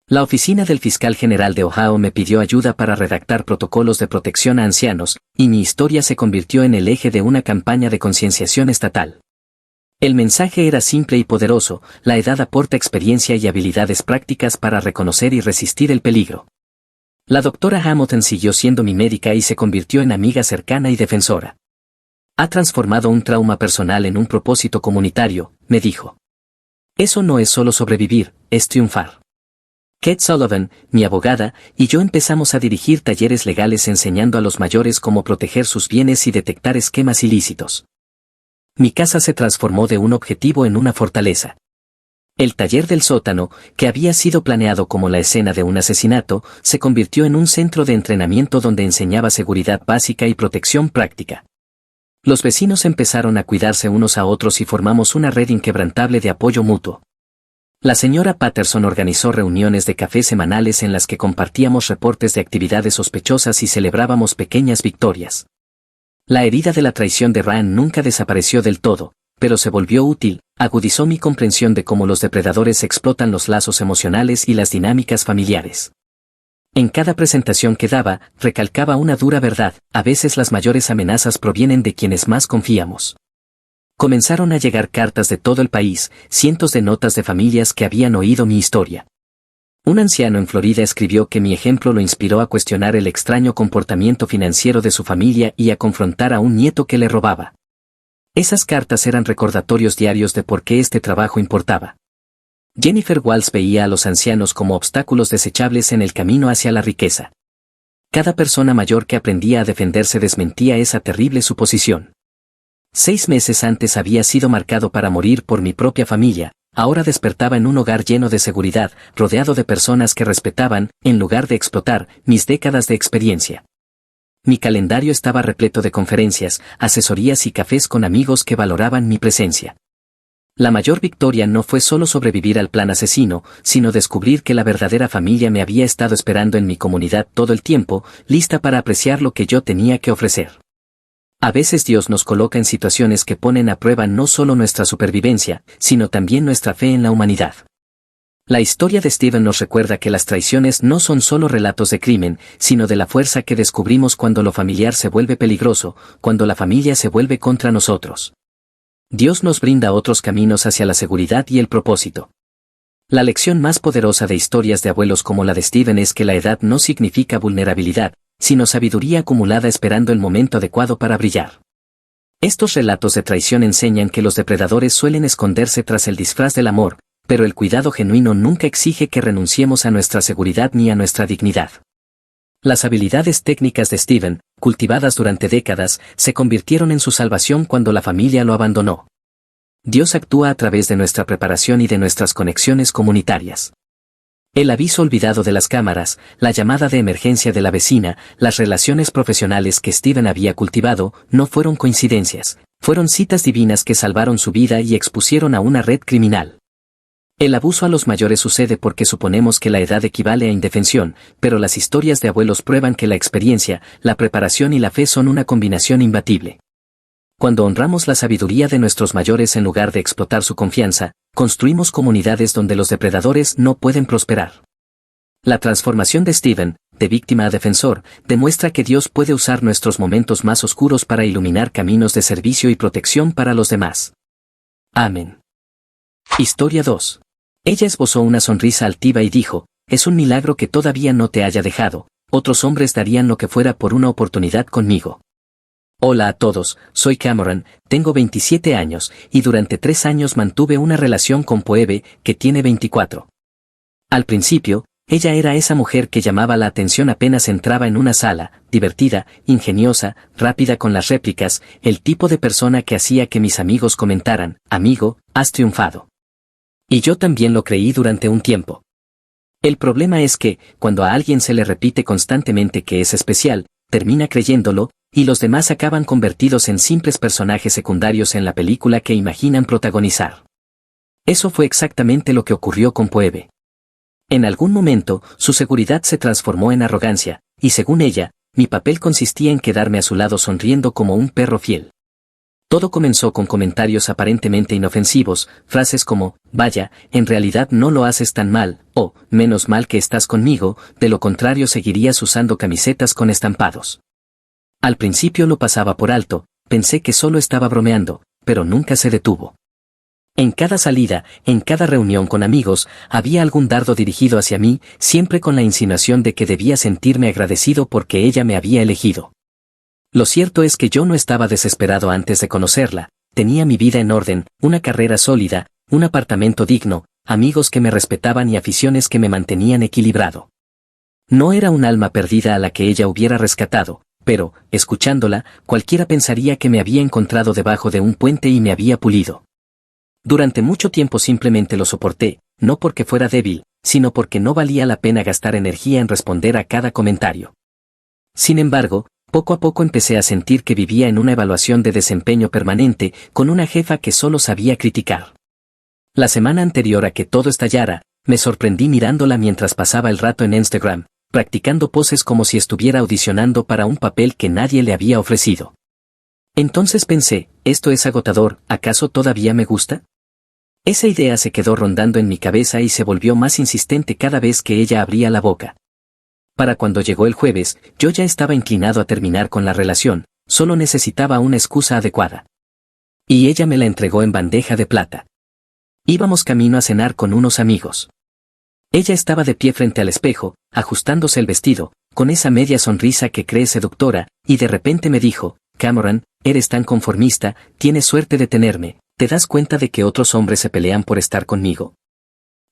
La oficina del fiscal general de Ohio me pidió ayuda para redactar protocolos de protección a ancianos, y mi historia se convirtió en el eje de una campaña de concienciación estatal. El mensaje era simple y poderoso: la edad aporta experiencia y habilidades prácticas para reconocer y resistir el peligro. La doctora Hamilton siguió siendo mi médica y se convirtió en amiga cercana y defensora. Ha transformado un trauma personal en un propósito comunitario, me dijo. Eso no es solo sobrevivir, es triunfar. Kate Sullivan, mi abogada, y yo empezamos a dirigir talleres legales enseñando a los mayores cómo proteger sus bienes y detectar esquemas ilícitos. Mi casa se transformó de un objetivo en una fortaleza. El taller del sótano, que había sido planeado como la escena de un asesinato, se convirtió en un centro de entrenamiento donde enseñaba seguridad básica y protección práctica. Los vecinos empezaron a cuidarse unos a otros y formamos una red inquebrantable de apoyo mutuo. La señora Patterson organizó reuniones de café semanales en las que compartíamos reportes de actividades sospechosas y celebrábamos pequeñas victorias. La herida de la traición de Ryan nunca desapareció del todo, pero se volvió útil, agudizó mi comprensión de cómo los depredadores explotan los lazos emocionales y las dinámicas familiares. En cada presentación que daba, recalcaba una dura verdad: a veces las mayores amenazas provienen de quienes más confiamos. Comenzaron a llegar cartas de todo el país, cientos de notas de familias que habían oído mi historia. Un anciano en Florida escribió que mi ejemplo lo inspiró a cuestionar el extraño comportamiento financiero de su familia y a confrontar a un nieto que le robaba. Esas cartas eran recordatorios diarios de por qué este trabajo importaba. Jennifer Walls veía a los ancianos como obstáculos desechables en el camino hacia la riqueza. Cada persona mayor que aprendía a defenderse desmentía esa terrible suposición. 6 meses antes había sido marcado para morir por mi propia familia. Ahora despertaba en un hogar lleno de seguridad, rodeado de personas que respetaban, en lugar de explotar, mis décadas de experiencia. Mi calendario estaba repleto de conferencias, asesorías y cafés con amigos que valoraban mi presencia. La mayor victoria no fue solo sobrevivir al plan asesino, sino descubrir que la verdadera familia me había estado esperando en mi comunidad todo el tiempo, lista para apreciar lo que yo tenía que ofrecer. A veces Dios nos coloca en situaciones que ponen a prueba no solo nuestra supervivencia, sino también nuestra fe en la humanidad. La historia de Steven nos recuerda que las traiciones no son solo relatos de crimen, sino de la fuerza que descubrimos cuando lo familiar se vuelve peligroso, cuando la familia se vuelve contra nosotros. Dios nos brinda otros caminos hacia la seguridad y el propósito. La lección más poderosa de historias de abuelos como la de Steven es que la edad no significa vulnerabilidad, sino sabiduría acumulada esperando el momento adecuado para brillar. Estos relatos de traición enseñan que los depredadores suelen esconderse tras el disfraz del amor, pero el cuidado genuino nunca exige que renunciemos a nuestra seguridad ni a nuestra dignidad. Las habilidades técnicas de Steven, cultivadas durante décadas, se convirtieron en su salvación cuando la familia lo abandonó. Dios actúa a través de nuestra preparación y de nuestras conexiones comunitarias. El aviso olvidado de las cámaras, la llamada de emergencia de la vecina, las relaciones profesionales que Steven había cultivado, no fueron coincidencias, fueron citas divinas que salvaron su vida y expusieron a una red criminal. El abuso a los mayores sucede porque suponemos que la edad equivale a indefensión, pero las historias de abuelos prueban que la experiencia, la preparación y la fe son una combinación imbatible. Cuando honramos la sabiduría de nuestros mayores en lugar de explotar su confianza, construimos comunidades donde los depredadores no pueden prosperar. La transformación de Steven, de víctima a defensor, demuestra que Dios puede usar nuestros momentos más oscuros para iluminar caminos de servicio y protección para los demás. Amén. Historia 2. Ella esbozó una sonrisa altiva y dijo: es un milagro que todavía no te haya dejado, otros hombres darían lo que fuera por una oportunidad conmigo. Hola a todos, soy Cameron, tengo 27 años, y durante 3 años mantuve una relación con Phoebe, que tiene 24. Al principio, ella era esa mujer que llamaba la atención apenas entraba en una sala, divertida, ingeniosa, rápida con las réplicas, el tipo de persona que hacía que mis amigos comentaran: amigo, has triunfado. Y yo también lo creí durante un tiempo. El problema es que, cuando a alguien se le repite constantemente que es especial, termina creyéndolo, y los demás acaban convertidos en simples personajes secundarios en la película que imaginan protagonizar. Eso fue exactamente lo que ocurrió con Phoebe. En algún momento, su seguridad se transformó en arrogancia, y según ella, mi papel consistía en quedarme a su lado sonriendo como un perro fiel. Todo comenzó con comentarios aparentemente inofensivos, frases como: vaya, en realidad no lo haces tan mal, o menos mal que estás conmigo, de lo contrario seguirías usando camisetas con estampados. Al principio lo pasaba por alto, pensé que solo estaba bromeando, pero nunca se detuvo. En cada salida, en cada reunión con amigos, había algún dardo dirigido hacia mí, siempre con la insinuación de que debía sentirme agradecido porque ella me había elegido. Lo cierto es que yo no estaba desesperado antes de conocerla, tenía mi vida en orden, una carrera sólida, un apartamento digno, amigos que me respetaban y aficiones que me mantenían equilibrado. No era un alma perdida a la que ella hubiera rescatado, pero, escuchándola, cualquiera pensaría que me había encontrado debajo de un puente y me había pulido. Durante mucho tiempo simplemente lo soporté, no porque fuera débil, sino porque no valía la pena gastar energía en responder a cada comentario. Sin embargo, poco a poco empecé a sentir que vivía en una evaluación de desempeño permanente, con una jefa que solo sabía criticar. La semana anterior a que todo estallara, me sorprendí mirándola mientras pasaba el rato en Instagram, practicando poses como si estuviera audicionando para un papel que nadie le había ofrecido. Entonces pensé, esto es agotador, ¿acaso todavía me gusta? Esa idea se quedó rondando en mi cabeza y se volvió más insistente cada vez que ella abría la boca. Para cuando llegó el jueves, yo ya estaba inclinado a terminar con la relación, solo necesitaba una excusa adecuada. Y ella me la entregó en bandeja de plata. Íbamos camino a cenar con unos amigos. Ella estaba de pie frente al espejo, ajustándose el vestido, con esa media sonrisa que cree seductora, y de repente me dijo, Cameron, eres tan conformista, tienes suerte de tenerme, ¿te das cuenta de que otros hombres se pelean por estar conmigo?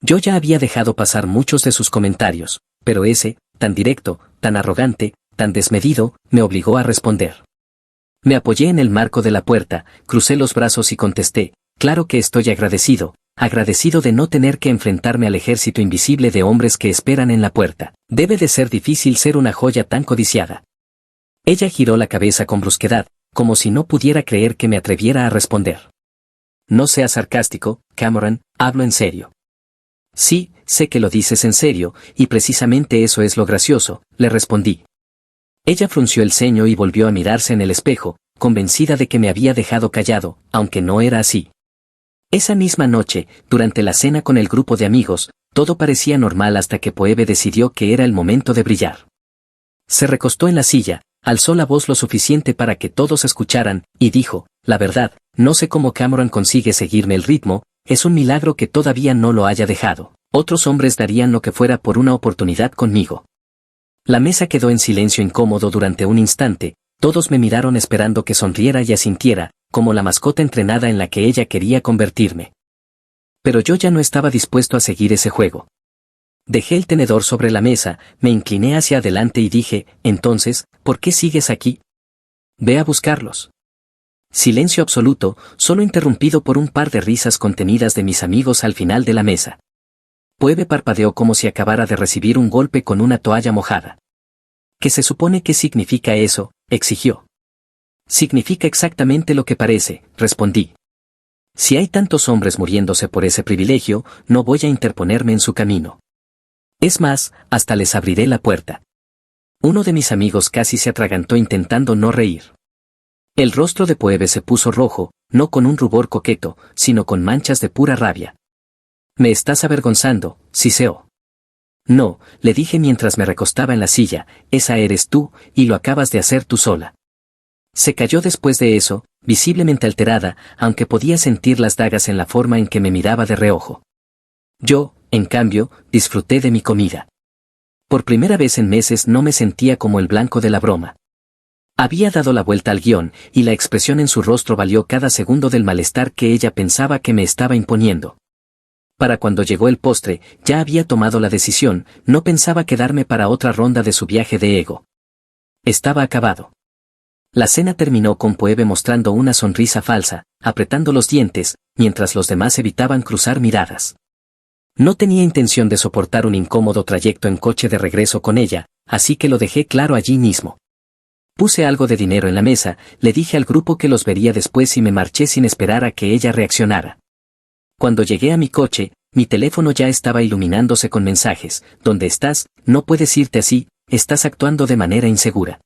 Yo ya había dejado pasar muchos de sus comentarios, pero ese, tan directo, tan arrogante, tan desmedido, me obligó a responder. Me apoyé en el marco de la puerta, crucé los brazos y contesté, claro que estoy agradecido de no tener que enfrentarme al ejército invisible de hombres que esperan en la puerta. Debe de ser difícil ser una joya tan codiciada. Ella giró la cabeza con brusquedad, como si no pudiera creer que me atreviera a responder. No seas sarcástico, Cameron, hablo en serio. Sí, sé que lo dices en serio, y precisamente eso es lo gracioso, le respondí. Ella frunció el ceño y volvió a mirarse en el espejo, convencida de que me había dejado callado, aunque no era así. Esa misma noche, durante la cena con el grupo de amigos, todo parecía normal hasta que Phoebe decidió que era el momento de brillar. Se recostó en la silla, alzó la voz lo suficiente para que todos escucharan, y dijo, la verdad, no sé cómo Cameron consigue seguirme el ritmo, es un milagro que todavía no lo haya dejado. Otros hombres darían lo que fuera por una oportunidad conmigo. La mesa quedó en silencio incómodo durante un instante, todos me miraron esperando que sonriera y asintiera, como la mascota entrenada en la que ella quería convertirme. Pero yo ya no estaba dispuesto a seguir ese juego. Dejé el tenedor sobre la mesa, me incliné hacia adelante y dije, entonces, ¿por qué sigues aquí? Ve a buscarlos. Silencio absoluto, solo interrumpido por un par de risas contenidas de mis amigos al final de la mesa. Phoebe parpadeó como si acabara de recibir un golpe con una toalla mojada. ¿Qué se supone que significa eso?, exigió. Significa exactamente lo que parece, respondí. Si hay tantos hombres muriéndose por ese privilegio, no voy a interponerme en su camino. Es más, hasta les abriré la puerta. Uno de mis amigos casi se atragantó intentando no reír. El rostro de Phoebe se puso rojo, no con un rubor coqueto, sino con manchas de pura rabia. Me estás avergonzando, siseó. No, le dije mientras me recostaba en la silla, esa eres tú, y lo acabas de hacer tú sola. Se calló después de eso, visiblemente alterada, aunque podía sentir las dagas en la forma en que me miraba de reojo. Yo, en cambio, disfruté de mi comida. Por primera vez en meses no me sentía como el blanco de la broma. Había dado la vuelta al guión, y la expresión en su rostro valió cada segundo del malestar que ella pensaba que me estaba imponiendo. Para cuando llegó el postre, ya había tomado la decisión, no pensaba quedarme para otra ronda de su viaje de ego. Estaba acabado. La cena terminó con Phoebe mostrando una sonrisa falsa, apretando los dientes, mientras los demás evitaban cruzar miradas. No tenía intención de soportar un incómodo trayecto en coche de regreso con ella, así que lo dejé claro allí mismo. Puse algo de dinero en la mesa, le dije al grupo que los vería después y me marché sin esperar a que ella reaccionara. Cuando llegué a mi coche, mi teléfono ya estaba iluminándose con mensajes, ¿dónde estás? No puedes irte así, estás actuando de manera insegura.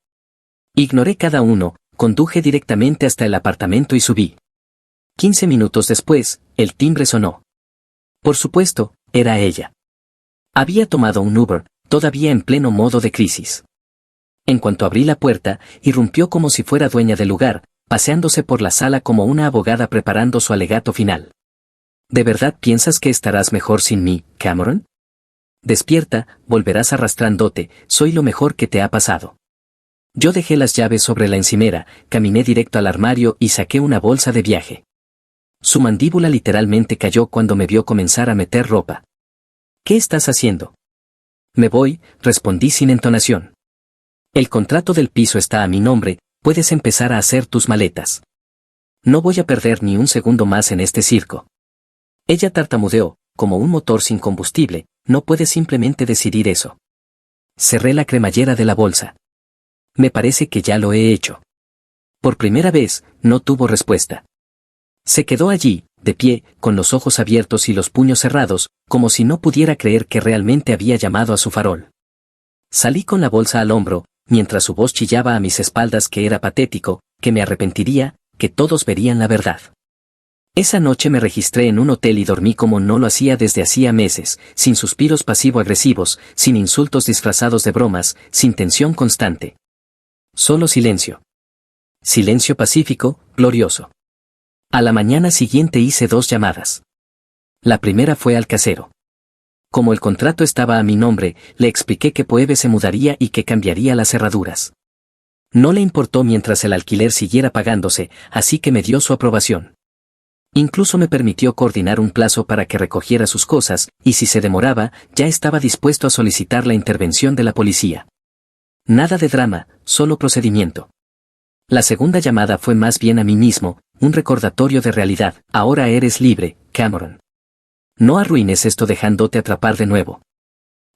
Ignoré cada uno, conduje directamente hasta el apartamento y subí. 15 minutos después, el timbre sonó. Por supuesto, era ella. Había tomado un Uber, todavía en pleno modo de crisis. En cuanto abrí la puerta, irrumpió como si fuera dueña del lugar, paseándose por la sala como una abogada preparando su alegato final. ¿De verdad piensas que estarás mejor sin mí, Cameron? Despierta, volverás arrastrándote, soy lo mejor que te ha pasado. Yo dejé las llaves sobre la encimera, caminé directo al armario y saqué una bolsa de viaje. Su mandíbula literalmente cayó cuando me vio comenzar a meter ropa. ¿Qué estás haciendo? Me voy, respondí sin entonación. El contrato del piso está a mi nombre, puedes empezar a hacer tus maletas. No voy a perder ni un segundo más en este circo. Ella tartamudeó, como un motor sin combustible, no puedes simplemente decidir eso. Cerré la cremallera de la bolsa. Me parece que ya lo he hecho. Por primera vez, no tuvo respuesta. Se quedó allí, de pie, con los ojos abiertos y los puños cerrados, como si no pudiera creer que realmente había llamado a su farol. Salí con la bolsa al hombro, mientras su voz chillaba a mis espaldas que era patético, que me arrepentiría, que todos verían la verdad. Esa noche me registré en un hotel y dormí como no lo hacía desde hacía meses, sin suspiros pasivo-agresivos, sin insultos disfrazados de bromas, sin tensión constante. Solo silencio. Silencio pacífico, glorioso. A la mañana siguiente hice 2 llamadas. La primera fue al casero. Como el contrato estaba a mi nombre, le expliqué que Phoebe se mudaría y que cambiaría las cerraduras. No le importó mientras el alquiler siguiera pagándose, así que me dio su aprobación. Incluso me permitió coordinar un plazo para que recogiera sus cosas, y si se demoraba, ya estaba dispuesto a solicitar la intervención de la policía. Nada de drama, solo procedimiento. La segunda llamada fue más bien a mí mismo, un recordatorio de realidad. Ahora eres libre, Cameron. No arruines esto dejándote atrapar de nuevo.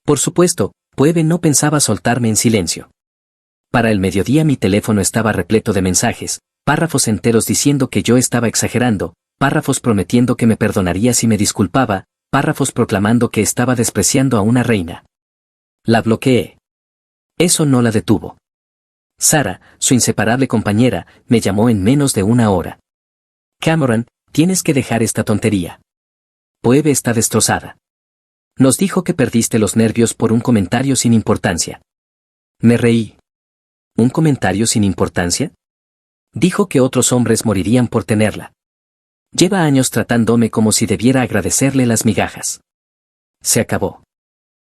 Por supuesto, Phoebe no pensaba soltarme en silencio. Para el mediodía mi teléfono estaba repleto de mensajes, párrafos enteros diciendo que yo estaba exagerando, párrafos prometiendo que me perdonaría si me disculpaba, párrafos proclamando que estaba despreciando a una reina. La bloqueé. Eso no la detuvo. Sarah, su inseparable compañera, me llamó en menos de 1 hora. Cameron, tienes que dejar esta tontería. Phoebe está destrozada. Nos dijo que perdiste los nervios por un comentario sin importancia. Me reí. ¿Un comentario sin importancia? Dijo que otros hombres morirían por tenerla. Lleva años tratándome como si debiera agradecerle las migajas. Se acabó.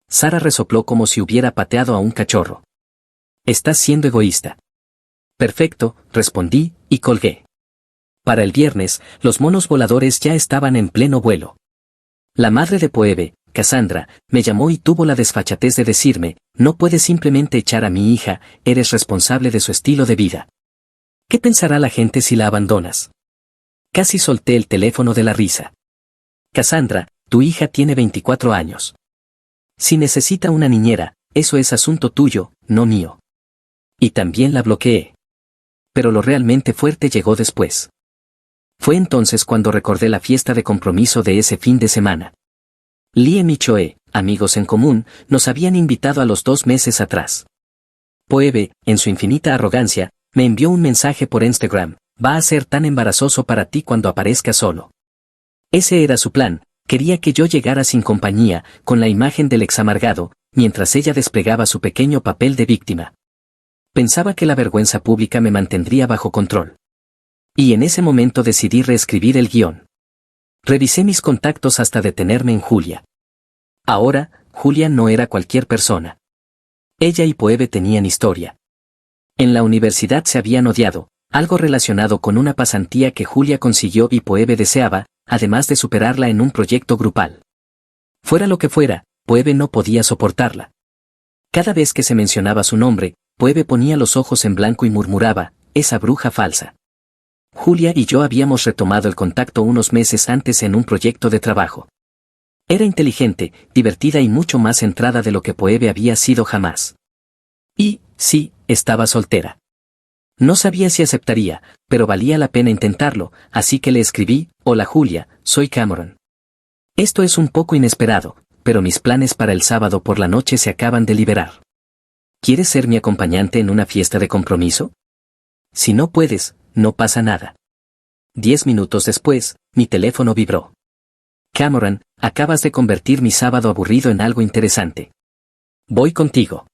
Sarah resopló como si hubiera pateado a un cachorro. Estás siendo egoísta. Perfecto, respondí, y colgué. Para el viernes, los monos voladores ya estaban en pleno vuelo. La madre de Phoebe, Cassandra, me llamó y tuvo la desfachatez de decirme, no puedes simplemente echar a mi hija, eres responsable de su estilo de vida. ¿Qué pensará la gente si la abandonas? Casi solté el teléfono de la risa. Cassandra, tu hija tiene 24 años. Si necesita una niñera, eso es asunto tuyo, no mío. Y también la bloqueé. Pero lo realmente fuerte llegó después. Fue entonces cuando recordé la fiesta de compromiso de ese fin de semana. Liam y Choe, amigos en común, nos habían invitado a los 2 meses atrás. Phoebe, en su infinita arrogancia, me envió un mensaje por Instagram, va a ser tan embarazoso para ti cuando aparezca solo. Ese era su plan, quería que yo llegara sin compañía, con la imagen del ex amargado, mientras ella desplegaba su pequeño papel de víctima. Pensaba que la vergüenza pública me mantendría bajo control. Y en ese momento decidí reescribir el guión. Revisé mis contactos hasta detenerme en Julia. Ahora, Julia no era cualquier persona. Ella y Phoebe tenían historia. En la universidad se habían odiado, algo relacionado con una pasantía que Julia consiguió y Phoebe deseaba, además de superarla en un proyecto grupal. Fuera lo que fuera, Phoebe no podía soportarla. Cada vez que se mencionaba su nombre, Phoebe ponía los ojos en blanco y murmuraba, esa bruja falsa. Julia y yo habíamos retomado el contacto unos meses antes en un proyecto de trabajo. Era inteligente, divertida y mucho más centrada de lo que Phoebe había sido jamás. Y, sí, estaba soltera. No sabía si aceptaría, pero valía la pena intentarlo, así que le escribí, hola Julia, soy Cameron. Esto es un poco inesperado, pero mis planes para el sábado por la noche se acaban de liberar. ¿Quieres ser mi acompañante en una fiesta de compromiso? Si no puedes, no pasa nada. 10 minutos después, mi teléfono vibró. Cameron, acabas de convertir mi sábado aburrido en algo interesante. Voy contigo.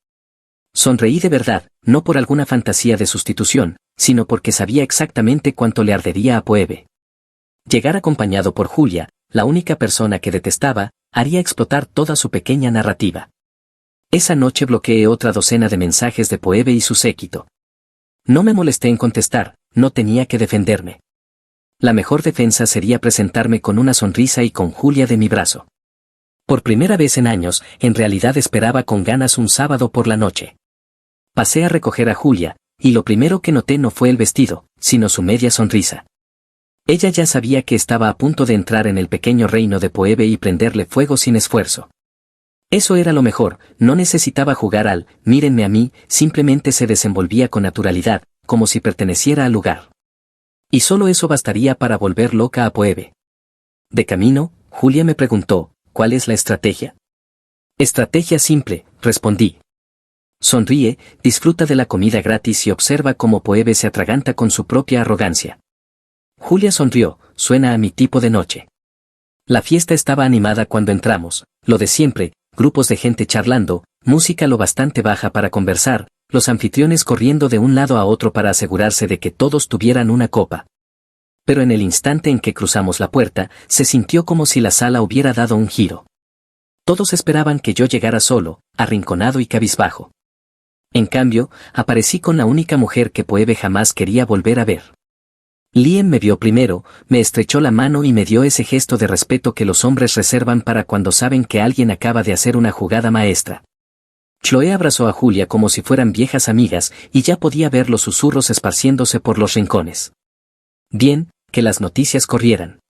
Sonreí de verdad, no por alguna fantasía de sustitución, sino porque sabía exactamente cuánto le ardería a Phoebe. Llegar acompañado por Julia, la única persona que detestaba, haría explotar toda su pequeña narrativa. Esa noche bloqueé otra docena de mensajes de Phoebe y su séquito. No me molesté en contestar, no tenía que defenderme. La mejor defensa sería presentarme con una sonrisa y con Julia de mi brazo. Por primera vez en años, en realidad esperaba con ganas un sábado por la noche. Pasé a recoger a Julia, y lo primero que noté no fue el vestido, sino su media sonrisa. Ella ya sabía que estaba a punto de entrar en el pequeño reino de Phoebe y prenderle fuego sin esfuerzo. Eso era lo mejor, no necesitaba jugar al «mírenme a mí», simplemente se desenvolvía con naturalidad, como si perteneciera al lugar. Y solo eso bastaría para volver loca a Phoebe. De camino, Julia me preguntó, ¿cuál es la estrategia? Estrategia simple, respondí. Sonríe, disfruta de la comida gratis y observa cómo Phoebe se atraganta con su propia arrogancia. Julia sonrió, suena a mi tipo de noche. La fiesta estaba animada cuando entramos, lo de siempre, grupos de gente charlando, música lo bastante baja para conversar, los anfitriones corriendo de un lado a otro para asegurarse de que todos tuvieran una copa. Pero en el instante en que cruzamos la puerta, se sintió como si la sala hubiera dado un giro. Todos esperaban que yo llegara solo, arrinconado y cabizbajo. En cambio, aparecí con la única mujer que Phoebe jamás quería volver a ver. Liam me vio primero, me estrechó la mano y me dio ese gesto de respeto que los hombres reservan para cuando saben que alguien acaba de hacer una jugada maestra. Chloe abrazó a Julia como si fueran viejas amigas y ya podía ver los susurros esparciéndose por los rincones. Bien, que las noticias corrieran.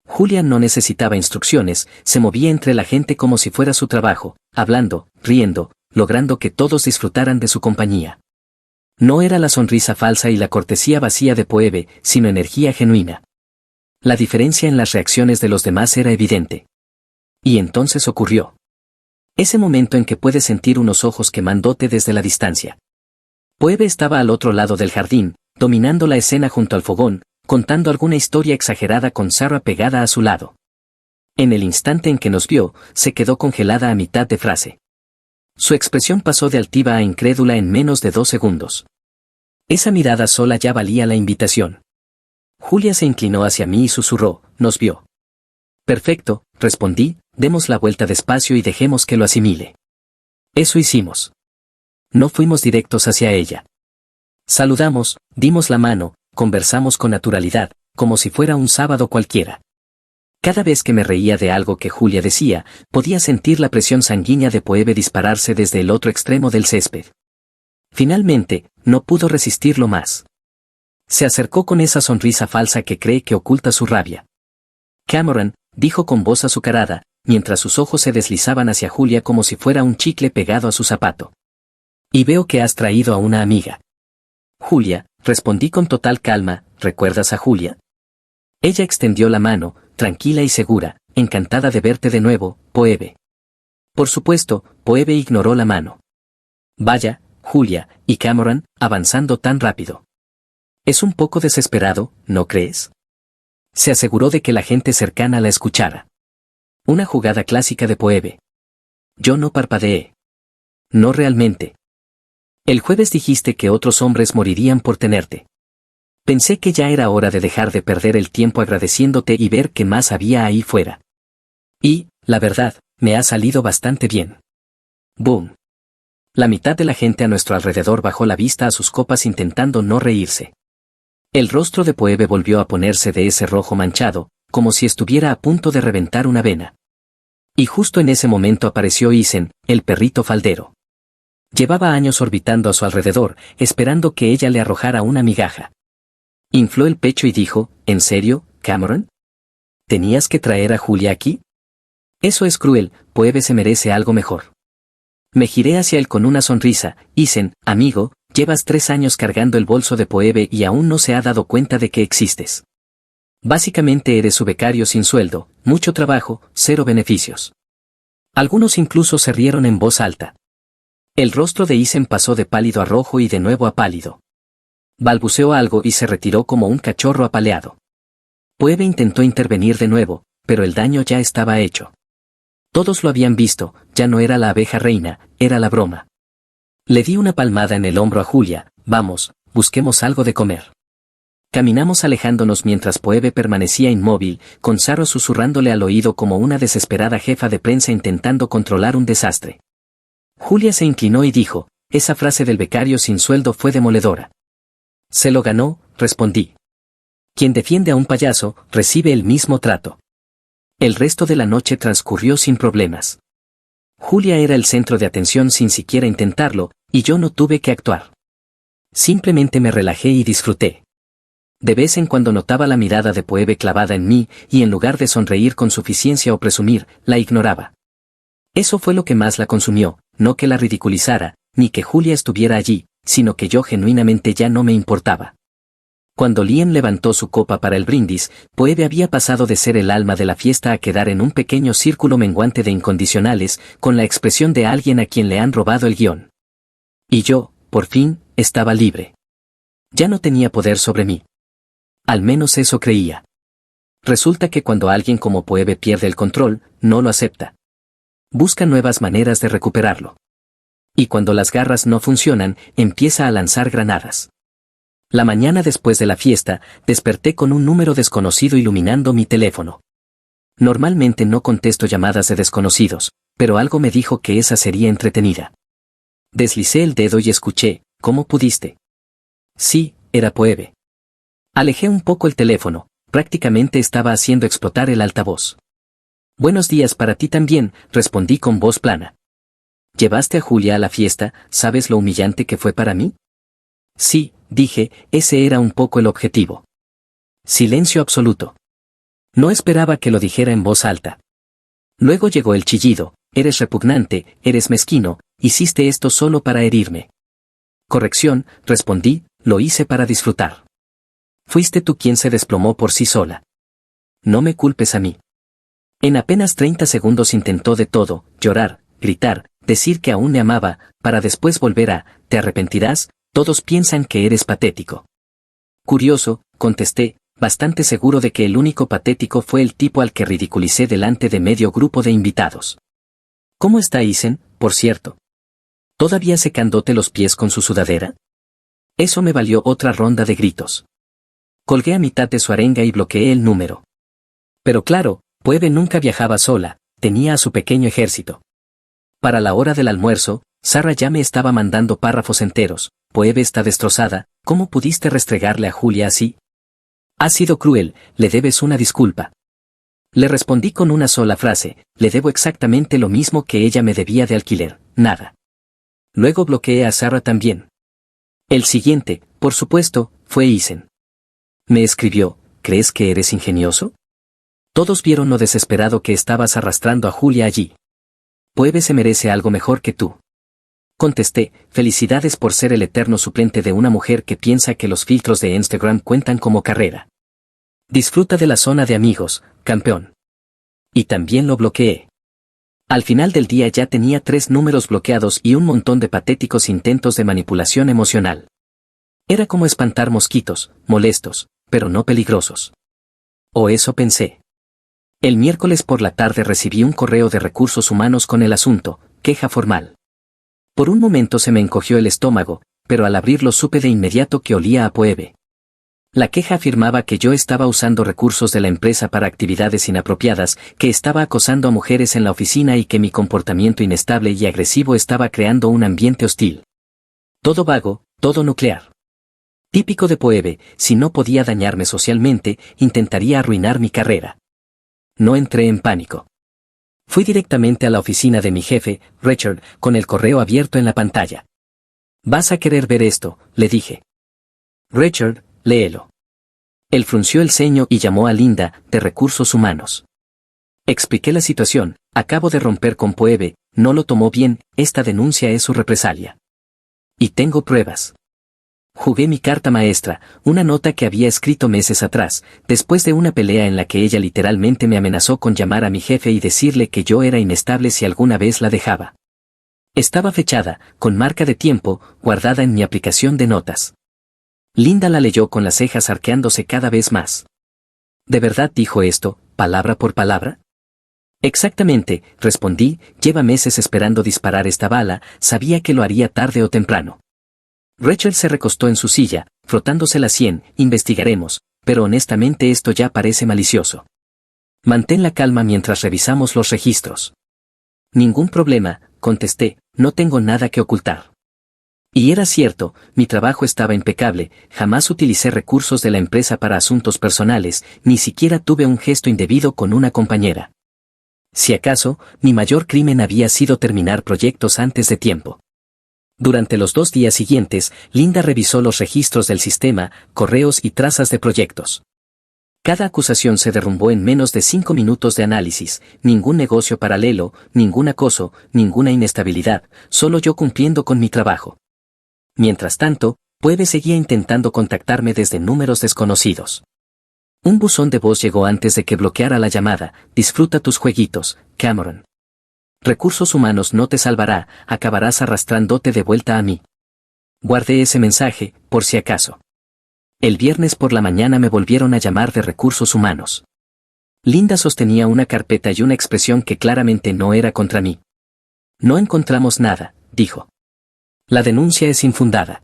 Julia no necesitaba instrucciones, se movía entre la gente como si fuera su trabajo, hablando, riendo, logrando que todos disfrutaran de su compañía. No era la sonrisa falsa y la cortesía vacía de Phoebe, sino energía genuina. La diferencia en las reacciones de los demás era evidente. Y entonces ocurrió. Ese momento en que puedes sentir unos ojos quemándote desde la distancia. Phoebe estaba al otro lado del jardín, dominando la escena junto al fogón, contando alguna historia exagerada con Sarah pegada a su lado. En el instante en que nos vio, se quedó congelada a mitad de frase. Su expresión pasó de altiva a incrédula en menos de 2 segundos. Esa mirada sola ya valía la invitación. Julia se inclinó hacia mí y susurró, «¿Nos vio?» «Perfecto», respondí, «demos la vuelta despacio y dejemos que lo asimile». Eso hicimos. No fuimos directos hacia ella. Saludamos, dimos la mano, conversamos con naturalidad, como si fuera un sábado cualquiera. Cada vez que me reía de algo que Julia decía, podía sentir la presión sanguínea de Phoebe dispararse desde el otro extremo del césped. Finalmente, no pudo resistirlo más. Se acercó con esa sonrisa falsa que cree que oculta su rabia. «Cameron», dijo con voz azucarada, mientras sus ojos se deslizaban hacia Julia como si fuera un chicle pegado a su zapato. «Y veo que has traído a una amiga». «Julia», respondí con total calma, «¿recuerdas a Julia?» Ella extendió la mano, tranquila y segura, encantada de verte de nuevo, Phoebe. Por supuesto, Phoebe ignoró la mano. Vaya, Julia, y Cameron, avanzando tan rápido. Es un poco desesperado, ¿no crees? Se aseguró de que la gente cercana la escuchara. Una jugada clásica de Phoebe. Yo no parpadeé. No realmente. El jueves dijiste que otros hombres morirían por tenerte. Pensé que ya era hora de dejar de perder el tiempo agradeciéndote y ver qué más había ahí fuera. Y, la verdad, me ha salido bastante bien. Boom. La mitad de la gente a nuestro alrededor bajó la vista a sus copas intentando no reírse. El rostro de Phoebe volvió a ponerse de ese rojo manchado, como si estuviera a punto de reventar una vena. Y justo en ese momento apareció Isen, el perrito faldero. Llevaba años orbitando a su alrededor, esperando que ella le arrojara una migaja. Infló el pecho y dijo, «¿En serio, Cameron? ¿Tenías que traer a Julia aquí?» «Eso es cruel, Phoebe se merece algo mejor». Me giré hacia él con una sonrisa, «Isen, amigo, llevas 3 años cargando el bolso de Phoebe y aún no se ha dado cuenta de que existes. Básicamente eres su becario sin sueldo, mucho trabajo, 0 beneficios». Algunos incluso se rieron en voz alta. El rostro de Isen pasó de pálido a rojo y de nuevo a pálido. Balbuceó algo y se retiró como un cachorro apaleado. Phoebe intentó intervenir de nuevo, pero el daño ya estaba hecho. Todos lo habían visto, ya no era la abeja reina, era la broma. Le di una palmada en el hombro a Julia, «Vamos, busquemos algo de comer». Caminamos alejándonos mientras Phoebe permanecía inmóvil, con Saro susurrándole al oído como una desesperada jefa de prensa intentando controlar un desastre. Julia se inclinó y dijo, esa frase del becario sin sueldo fue demoledora. Se lo ganó, respondí. Quien defiende a un payaso, recibe el mismo trato. El resto de la noche transcurrió sin problemas. Julia era el centro de atención sin siquiera intentarlo, y yo no tuve que actuar. Simplemente me relajé y disfruté. De vez en cuando notaba la mirada de Phoebe clavada en mí, y en lugar de sonreír con suficiencia o presumir, la ignoraba. Eso fue lo que más la consumió, no que la ridiculizara, ni que Julia estuviera allí, sino que yo genuinamente ya no me importaba. Cuando Liam levantó su copa para el brindis, Phoebe había pasado de ser el alma de la fiesta a quedar en un pequeño círculo menguante de incondicionales, con la expresión de alguien a quien le han robado el guión. Y yo, por fin, estaba libre. Ya no tenía poder sobre mí. Al menos eso creía. Resulta que cuando alguien como Phoebe pierde el control, no lo acepta. Busca nuevas maneras de recuperarlo. Y cuando las garras no funcionan, empieza a lanzar granadas. La mañana después de la fiesta, desperté con un número desconocido iluminando mi teléfono. Normalmente no contesto llamadas de desconocidos, pero algo me dijo que esa sería entretenida. Deslicé el dedo y escuché, ¿cómo pudiste? Sí, era Phoebe. Alejé un poco el teléfono, prácticamente estaba haciendo explotar el altavoz. Buenos días para ti también, respondí con voz plana. ¿Llevaste a Julia a la fiesta? ¿Sabes lo humillante que fue para mí? Sí, dije, ese era un poco el objetivo. Silencio absoluto. No esperaba que lo dijera en voz alta. Luego llegó el chillido, eres repugnante, eres mezquino, hiciste esto solo para herirme. Corrección, respondí, lo hice para disfrutar. Fuiste tú quien se desplomó por sí sola. No me culpes a mí. En apenas 30 segundos intentó de todo, llorar, gritar, decir que aún me amaba, para después volver a, ¿te arrepentirás? Todos piensan que eres patético. Curioso, contesté, bastante seguro de que el único patético fue el tipo al que ridiculicé delante de medio grupo de invitados. ¿Cómo está Isen, por cierto? ¿Todavía secándote los pies con su sudadera? Eso me valió otra ronda de gritos. Colgué a mitad de su arenga y bloqueé el número. Pero claro, Phoebe nunca viajaba sola, tenía a su pequeño ejército. Para la hora del almuerzo, Sarah ya me estaba mandando párrafos enteros. Phoebe está destrozada, ¿cómo pudiste restregarle a Julia así? Ha sido cruel, le debes una disculpa. Le respondí con una sola frase, le debo exactamente lo mismo que ella me debía de alquiler, nada. Luego bloqueé a Sarah también. El siguiente, por supuesto, fue Isen. Me escribió, ¿crees que eres ingenioso? Todos vieron lo desesperado que estabas arrastrando a Julia allí. Phoebe se merece algo mejor que tú. Contesté, felicidades por ser el eterno suplente de una mujer que piensa que los filtros de Instagram cuentan como carrera. Disfruta de la zona de amigos, campeón. Y también lo bloqueé. Al final del día ya tenía 3 números bloqueados y un montón de patéticos intentos de manipulación emocional. Era como espantar mosquitos, molestos, pero no peligrosos. O eso pensé. El miércoles por la tarde recibí un correo de recursos humanos con el asunto, queja formal. Por un momento se me encogió el estómago, pero al abrirlo supe de inmediato que olía a Phoebe. La queja afirmaba que yo estaba usando recursos de la empresa para actividades inapropiadas, que estaba acosando a mujeres en la oficina y que mi comportamiento inestable y agresivo estaba creando un ambiente hostil. Todo vago, todo nuclear. Típico de Phoebe, si no podía dañarme socialmente, intentaría arruinar mi carrera. No entré en pánico. Fui directamente a la oficina de mi jefe, Richard, con el correo abierto en la pantalla. «Vas a querer ver esto», le dije. «Richard, léelo». Él frunció el ceño y llamó a Linda, de Recursos Humanos. Expliqué la situación, acabo de romper con Phoebe, no lo tomó bien, esta denuncia es su represalia. Y tengo pruebas. Jugué mi carta maestra, una nota que había escrito meses atrás, después de una pelea en la que ella literalmente me amenazó con llamar a mi jefe y decirle que yo era inestable si alguna vez la dejaba. Estaba fechada, con marca de tiempo, guardada en mi aplicación de notas. Linda la leyó con las cejas arqueándose cada vez más. ¿De verdad dijo esto, palabra por palabra? Exactamente, respondí, lleva meses esperando disparar esta bala, sabía que lo haría tarde o temprano. Rachel se recostó en su silla, frotándose la sien. Investigaremos, pero honestamente esto ya parece malicioso. Mantén la calma mientras revisamos los registros. Ningún problema, contesté, no tengo nada que ocultar. Y era cierto, mi trabajo estaba impecable, jamás utilicé recursos de la empresa para asuntos personales, ni siquiera tuve un gesto indebido con una compañera. Si acaso, mi mayor crimen había sido terminar proyectos antes de tiempo. Durante los 2 días siguientes, Linda revisó los registros del sistema, correos y trazas de proyectos. Cada acusación se derrumbó en menos de 5 minutos de análisis, ningún negocio paralelo, ningún acoso, ninguna inestabilidad, solo yo cumpliendo con mi trabajo. Mientras tanto, Phoebe seguía intentando contactarme desde números desconocidos. Un buzón de voz llegó antes de que bloqueara la llamada. Disfruta tus jueguitos, Cameron. Recursos humanos no te salvará, acabarás arrastrándote de vuelta a mí. Guardé ese mensaje, por si acaso. El viernes por la mañana me volvieron a llamar de recursos humanos. Linda sostenía una carpeta y una expresión que claramente no era contra mí. No encontramos nada, dijo. La denuncia es infundada.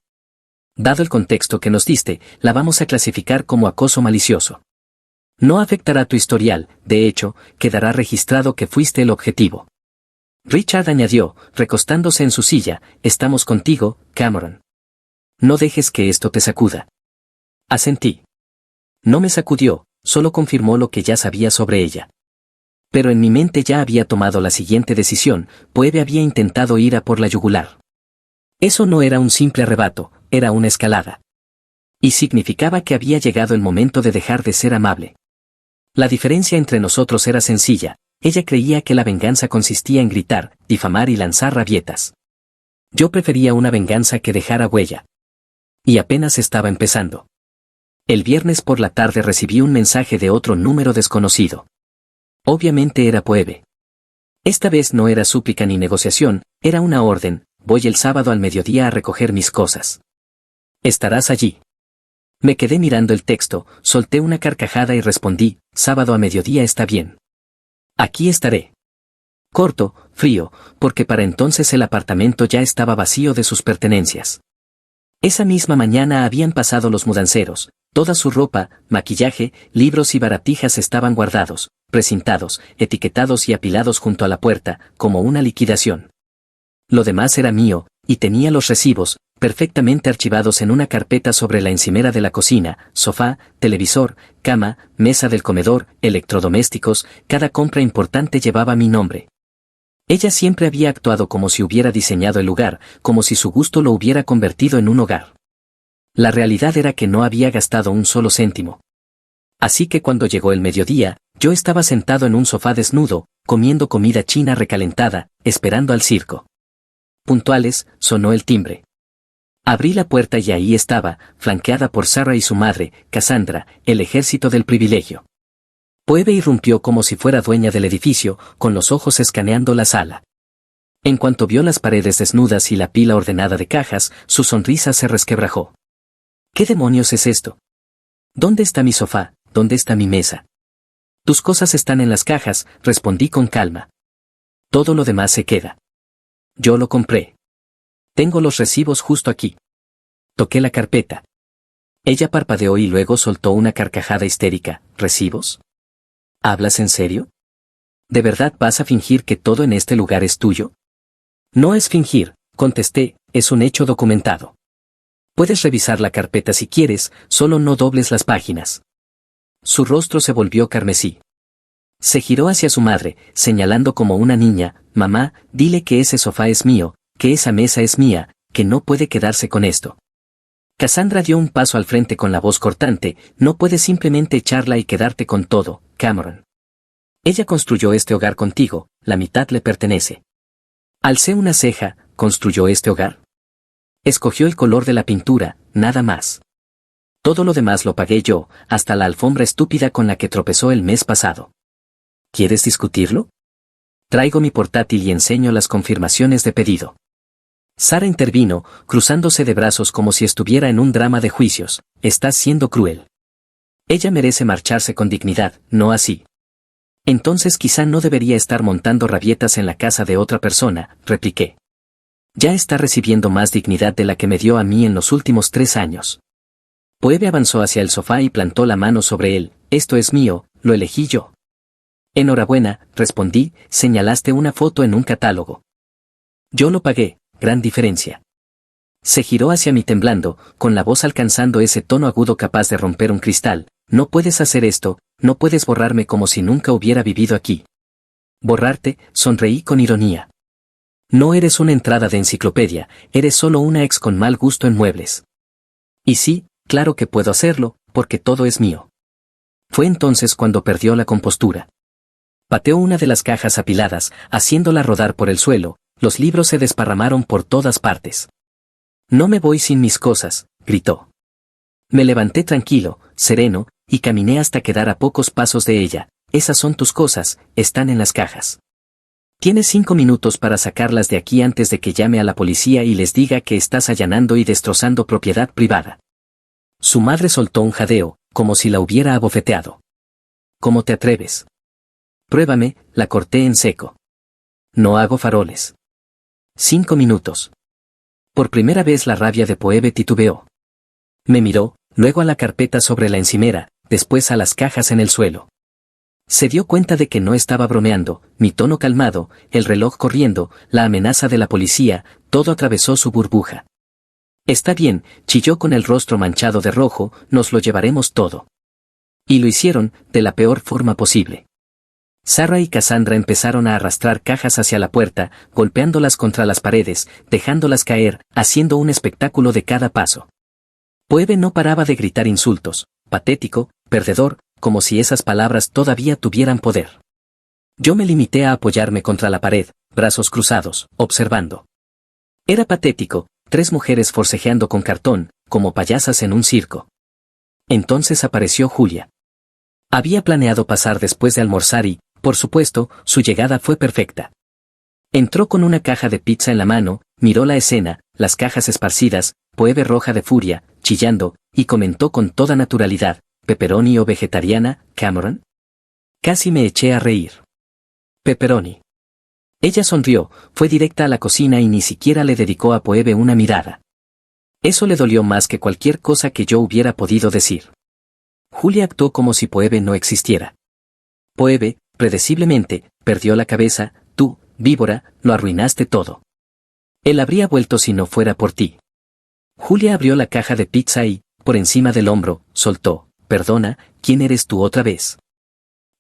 Dado el contexto que nos diste, la vamos a clasificar como acoso malicioso. No afectará tu historial, de hecho, quedará registrado que fuiste el objetivo. Richard añadió, recostándose en su silla, estamos contigo, Cameron. No dejes que esto te sacuda. Asentí. No me sacudió, solo confirmó lo que ya sabía sobre ella. Pero en mi mente ya había tomado la siguiente decisión, Phoebe había intentado ir a por la yugular. Eso no era un simple arrebato, era una escalada. Y significaba que había llegado el momento de dejar de ser amable. La diferencia entre nosotros era sencilla, ella creía que la venganza consistía en gritar, difamar y lanzar rabietas. Yo prefería una venganza que dejara huella. Y apenas estaba empezando. El viernes por la tarde recibí un mensaje de otro número desconocido. Obviamente era Phoebe. Esta vez no era súplica ni negociación, era una orden, voy el sábado al mediodía a recoger mis cosas. ¿Estarás allí? Me quedé mirando el texto, solté una carcajada y respondí, sábado a mediodía está bien. Aquí estaré. Corto, frío, porque para entonces el apartamento ya estaba vacío de sus pertenencias. Esa misma mañana habían pasado los mudanceros, toda su ropa, maquillaje, libros y baratijas estaban guardados, precintados, etiquetados y apilados junto a la puerta, como una liquidación. Lo demás era mío, y tenía los recibos, perfectamente archivados en una carpeta sobre la encimera de la cocina, sofá, televisor, cama, mesa del comedor, electrodomésticos, cada compra importante llevaba mi nombre. Ella siempre había actuado como si hubiera diseñado el lugar, como si su gusto lo hubiera convertido en un hogar. La realidad era que no había gastado un solo céntimo. Así que cuando llegó el mediodía, yo estaba sentado en un sofá desnudo, comiendo comida china recalentada, esperando al circo. Puntuales, sonó el timbre. Abrí la puerta y ahí estaba, flanqueada por Sarah y su madre, Cassandra, el ejército del privilegio. Phoebe irrumpió como si fuera dueña del edificio, con los ojos escaneando la sala. En cuanto vio las paredes desnudas y la pila ordenada de cajas, su sonrisa se resquebrajó. ¿Qué demonios es esto? ¿Dónde está mi sofá? ¿Dónde está mi mesa? Tus cosas están en las cajas, respondí con calma. Todo lo demás se queda. Yo lo compré. Tengo los recibos justo aquí. Toqué la carpeta. Ella parpadeó y luego soltó una carcajada histérica. ¿Recibos? ¿Hablas en serio? ¿De verdad vas a fingir que todo en este lugar es tuyo? No es fingir, contesté, es un hecho documentado. Puedes revisar la carpeta si quieres, solo no dobles las páginas. Su rostro se volvió carmesí. Se giró hacia su madre, señalando como una niña, mamá, dile que ese sofá es mío, que esa mesa es mía, que no puede quedarse con esto. Cassandra dio un paso al frente con la voz cortante, no puedes simplemente echarla y quedarte con todo, Cameron. Ella construyó este hogar contigo, la mitad le pertenece. Alcé una ceja, ¿construyó este hogar? Escogió el color de la pintura, nada más. Todo lo demás lo pagué yo, hasta la alfombra estúpida con la que tropezó el mes pasado. ¿Quieres discutirlo? Traigo mi portátil y enseño las confirmaciones de pedido. Sara intervino, cruzándose de brazos como si estuviera en un drama de juicios. Estás siendo cruel. Ella merece marcharse con dignidad, no así. Entonces quizá no debería estar montando rabietas en la casa de otra persona, repliqué. Ya está recibiendo más dignidad de la que me dio a mí en los últimos 3 años. Poebe avanzó hacia el sofá y plantó la mano sobre él. Esto es mío, lo elegí yo. Enhorabuena, respondí, señalaste una foto en un catálogo. Yo lo pagué, gran diferencia. Se giró hacia mí temblando, con la voz alcanzando ese tono agudo capaz de romper un cristal. No puedes hacer esto, no puedes borrarme como si nunca hubiera vivido aquí. Borrarte, sonreí con ironía. No eres una entrada de enciclopedia, eres solo una ex con mal gusto en muebles. Y sí, claro que puedo hacerlo, porque todo es mío. Fue entonces cuando perdió la compostura. Pateó una de las cajas apiladas, haciéndola rodar por el suelo, los libros se desparramaron por todas partes. No me voy sin mis cosas, gritó. Me levanté tranquilo, sereno, y caminé hasta quedar a pocos pasos de ella. Esas son tus cosas, están en las cajas. Tienes 5 minutos para sacarlas de aquí antes de que llame a la policía y les diga que estás allanando y destrozando propiedad privada. Su madre soltó un jadeo, como si la hubiera abofeteado. ¿Cómo te atreves? Pruébame, la corté en seco. No hago faroles. 5 minutos. Por primera vez la rabia de Poebe titubeó. Me miró, luego a la carpeta sobre la encimera, después a las cajas en el suelo. Se dio cuenta de que no estaba bromeando, mi tono calmado, el reloj corriendo, la amenaza de la policía, todo atravesó su burbuja. Está bien, chilló con el rostro manchado de rojo, nos lo llevaremos todo. Y lo hicieron, de la peor forma posible. Sarah y Cassandra empezaron a arrastrar cajas hacia la puerta, golpeándolas contra las paredes, dejándolas caer, haciendo un espectáculo de cada paso. Poebe no paraba de gritar insultos, patético, perdedor, como si esas palabras todavía tuvieran poder. Yo me limité a apoyarme contra la pared, brazos cruzados, observando. Era patético, 3 mujeres forcejeando con cartón, como payasas en un circo. Entonces apareció Julia. Había planeado pasar después de almorzar y, por supuesto, su llegada fue perfecta. Entró con una caja de pizza en la mano, miró la escena, las cajas esparcidas, Poebe roja de furia, chillando, y comentó con toda naturalidad, ¿pepperoni o vegetariana, Cameron? Casi me eché a reír. Pepperoni. Ella sonrió, fue directa a la cocina y ni siquiera le dedicó a Poebe una mirada. Eso le dolió más que cualquier cosa que yo hubiera podido decir. Julia actuó como si Poebe no existiera. Poebe, predeciblemente, perdió la cabeza, tú, víbora, lo arruinaste todo. Él habría vuelto si no fuera por ti. Julia abrió la caja de pizza y, por encima del hombro, soltó, perdona, ¿quién eres tú otra vez?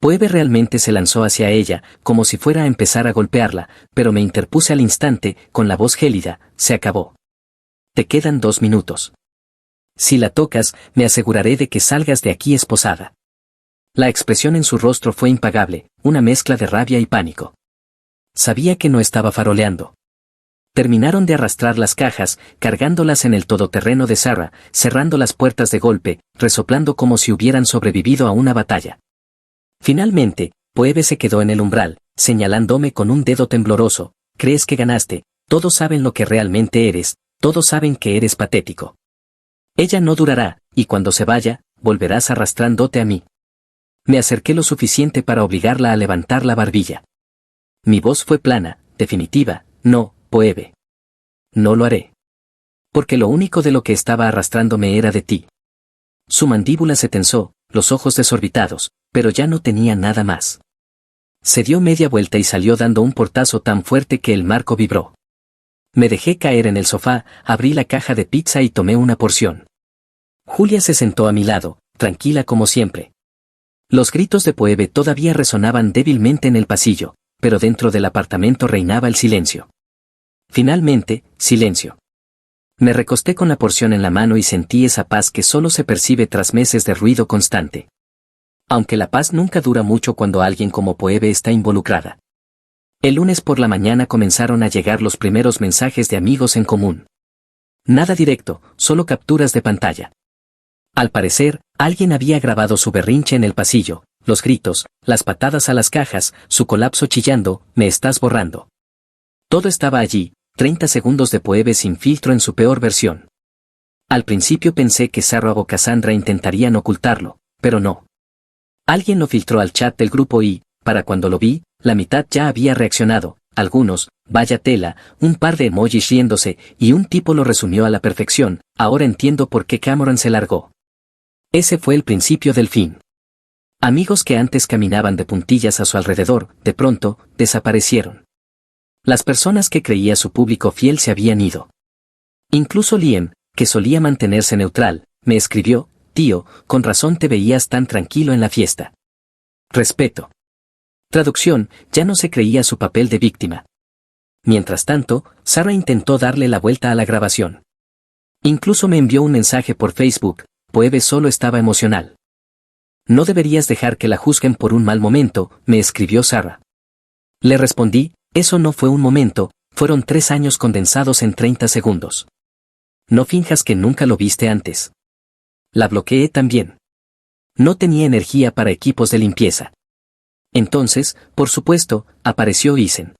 Poebe realmente se lanzó hacia ella, como si fuera a empezar a golpearla, pero me interpuse al instante, con la voz gélida, se acabó. Te quedan 2 minutos. Si la tocas, me aseguraré de que salgas de aquí esposada. La expresión en su rostro fue impagable, una mezcla de rabia y pánico. Sabía que no estaba faroleando. Terminaron de arrastrar las cajas, cargándolas en el todoterreno de Sarah, cerrando las puertas de golpe, resoplando como si hubieran sobrevivido a una batalla. Finalmente, Poebe se quedó en el umbral, señalándome con un dedo tembloroso. ¿Crees que ganaste? Todos saben lo que realmente eres, todos saben que eres patético. Ella no durará, y cuando se vaya, volverás arrastrándote a mí. Me acerqué lo suficiente para obligarla a levantar la barbilla. Mi voz fue plana, definitiva, no, Poebe. No lo haré. Porque lo único de lo que estaba arrastrándome era de ti. Su mandíbula se tensó, los ojos desorbitados, pero ya no tenía nada más. Se dio media vuelta y salió dando un portazo tan fuerte que el marco vibró. Me dejé caer en el sofá, abrí la caja de pizza y tomé una porción. Julia se sentó a mi lado, tranquila como siempre. Los gritos de Poebe todavía resonaban débilmente en el pasillo, pero dentro del apartamento reinaba el silencio. Finalmente, silencio. Me recosté con la porción en la mano y sentí esa paz que solo se percibe tras meses de ruido constante. Aunque la paz nunca dura mucho cuando alguien como Poebe está involucrada. El lunes por la mañana comenzaron a llegar los primeros mensajes de amigos en común. Nada directo, solo capturas de pantalla. Al parecer, alguien había grabado su berrinche en el pasillo, los gritos, las patadas a las cajas, su colapso chillando, me estás borrando. Todo estaba allí, 30 segundos de Poebe sin filtro en su peor versión. Al principio pensé que Sarah o Cassandra intentarían ocultarlo, pero no. Alguien lo filtró al chat del grupo y, para cuando lo vi, la mitad ya había reaccionado, algunos, vaya tela, un par de emojis riéndose, y un tipo lo resumió a la perfección, ahora entiendo por qué Cameron se largó. Ese fue el principio del fin. Amigos que antes caminaban de puntillas a su alrededor, de pronto, desaparecieron. Las personas que creía su público fiel se habían ido. Incluso Liam, que solía mantenerse neutral, me escribió: tío, con razón te veías tan tranquilo en la fiesta. Respeto. Traducción, ya no se creía su papel de víctima. Mientras tanto, Sarah intentó darle la vuelta a la grabación. Incluso me envió un mensaje por Facebook: Phoebe solo estaba emocional. No deberías dejar que la juzguen por un mal momento, me escribió Sarah. Le respondí: eso no fue un momento, fueron 3 años condensados en 30 segundos. No finjas que nunca lo viste antes. La bloqueé también. No tenía energía para equipos de limpieza. Entonces, por supuesto, apareció Isen.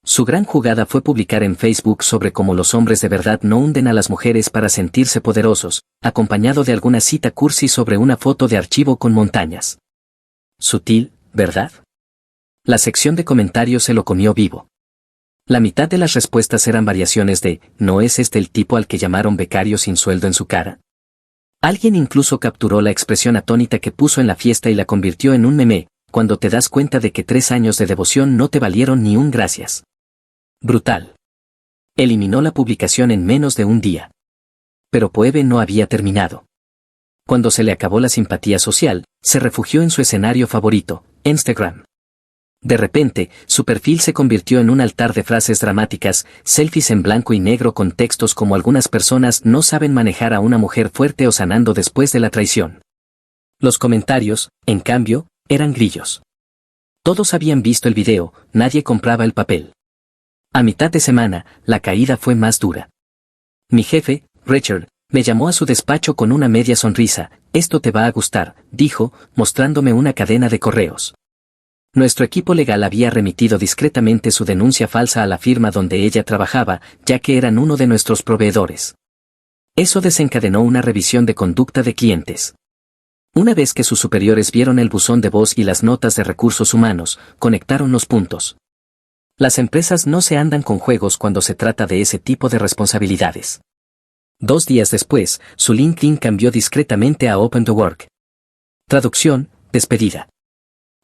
Su gran jugada fue publicar en Facebook sobre cómo los hombres de verdad no hunden a las mujeres para sentirse poderosos, acompañado de alguna cita cursi sobre una foto de archivo con montañas. Sutil, ¿verdad? La sección de comentarios se lo comió vivo. La mitad de las respuestas eran variaciones de: ¿no es este el tipo al que llamaron becario sin sueldo en su cara? Alguien incluso capturó la expresión atónita que puso en la fiesta y la convirtió en un meme, cuando te das cuenta de que 3 años de devoción no te valieron ni un gracias. Brutal. Eliminó la publicación en menos de un día. Pero Phoebe no había terminado. Cuando se le acabó la simpatía social, se refugió en su escenario favorito, Instagram. De repente, su perfil se convirtió en un altar de frases dramáticas, selfies en blanco y negro con textos como: algunas personas no saben manejar a una mujer fuerte o sanando después de la traición. Los comentarios, en cambio, eran grillos. Todos habían visto el video, nadie compraba el papel. A mitad de semana, la caída fue más dura. Mi jefe, Richard, me llamó a su despacho con una media sonrisa: esto te va a gustar, dijo, mostrándome una cadena de correos. Nuestro equipo legal había remitido discretamente su denuncia falsa a la firma donde ella trabajaba, ya que eran uno de nuestros proveedores. Eso desencadenó una revisión de conducta de clientes. Una vez que sus superiores vieron el buzón de voz y las notas de recursos humanos, conectaron los puntos. Las empresas no se andan con juegos cuando se trata de ese tipo de responsabilidades. 2 días después, su LinkedIn cambió discretamente a Open to Work. Traducción: despedida.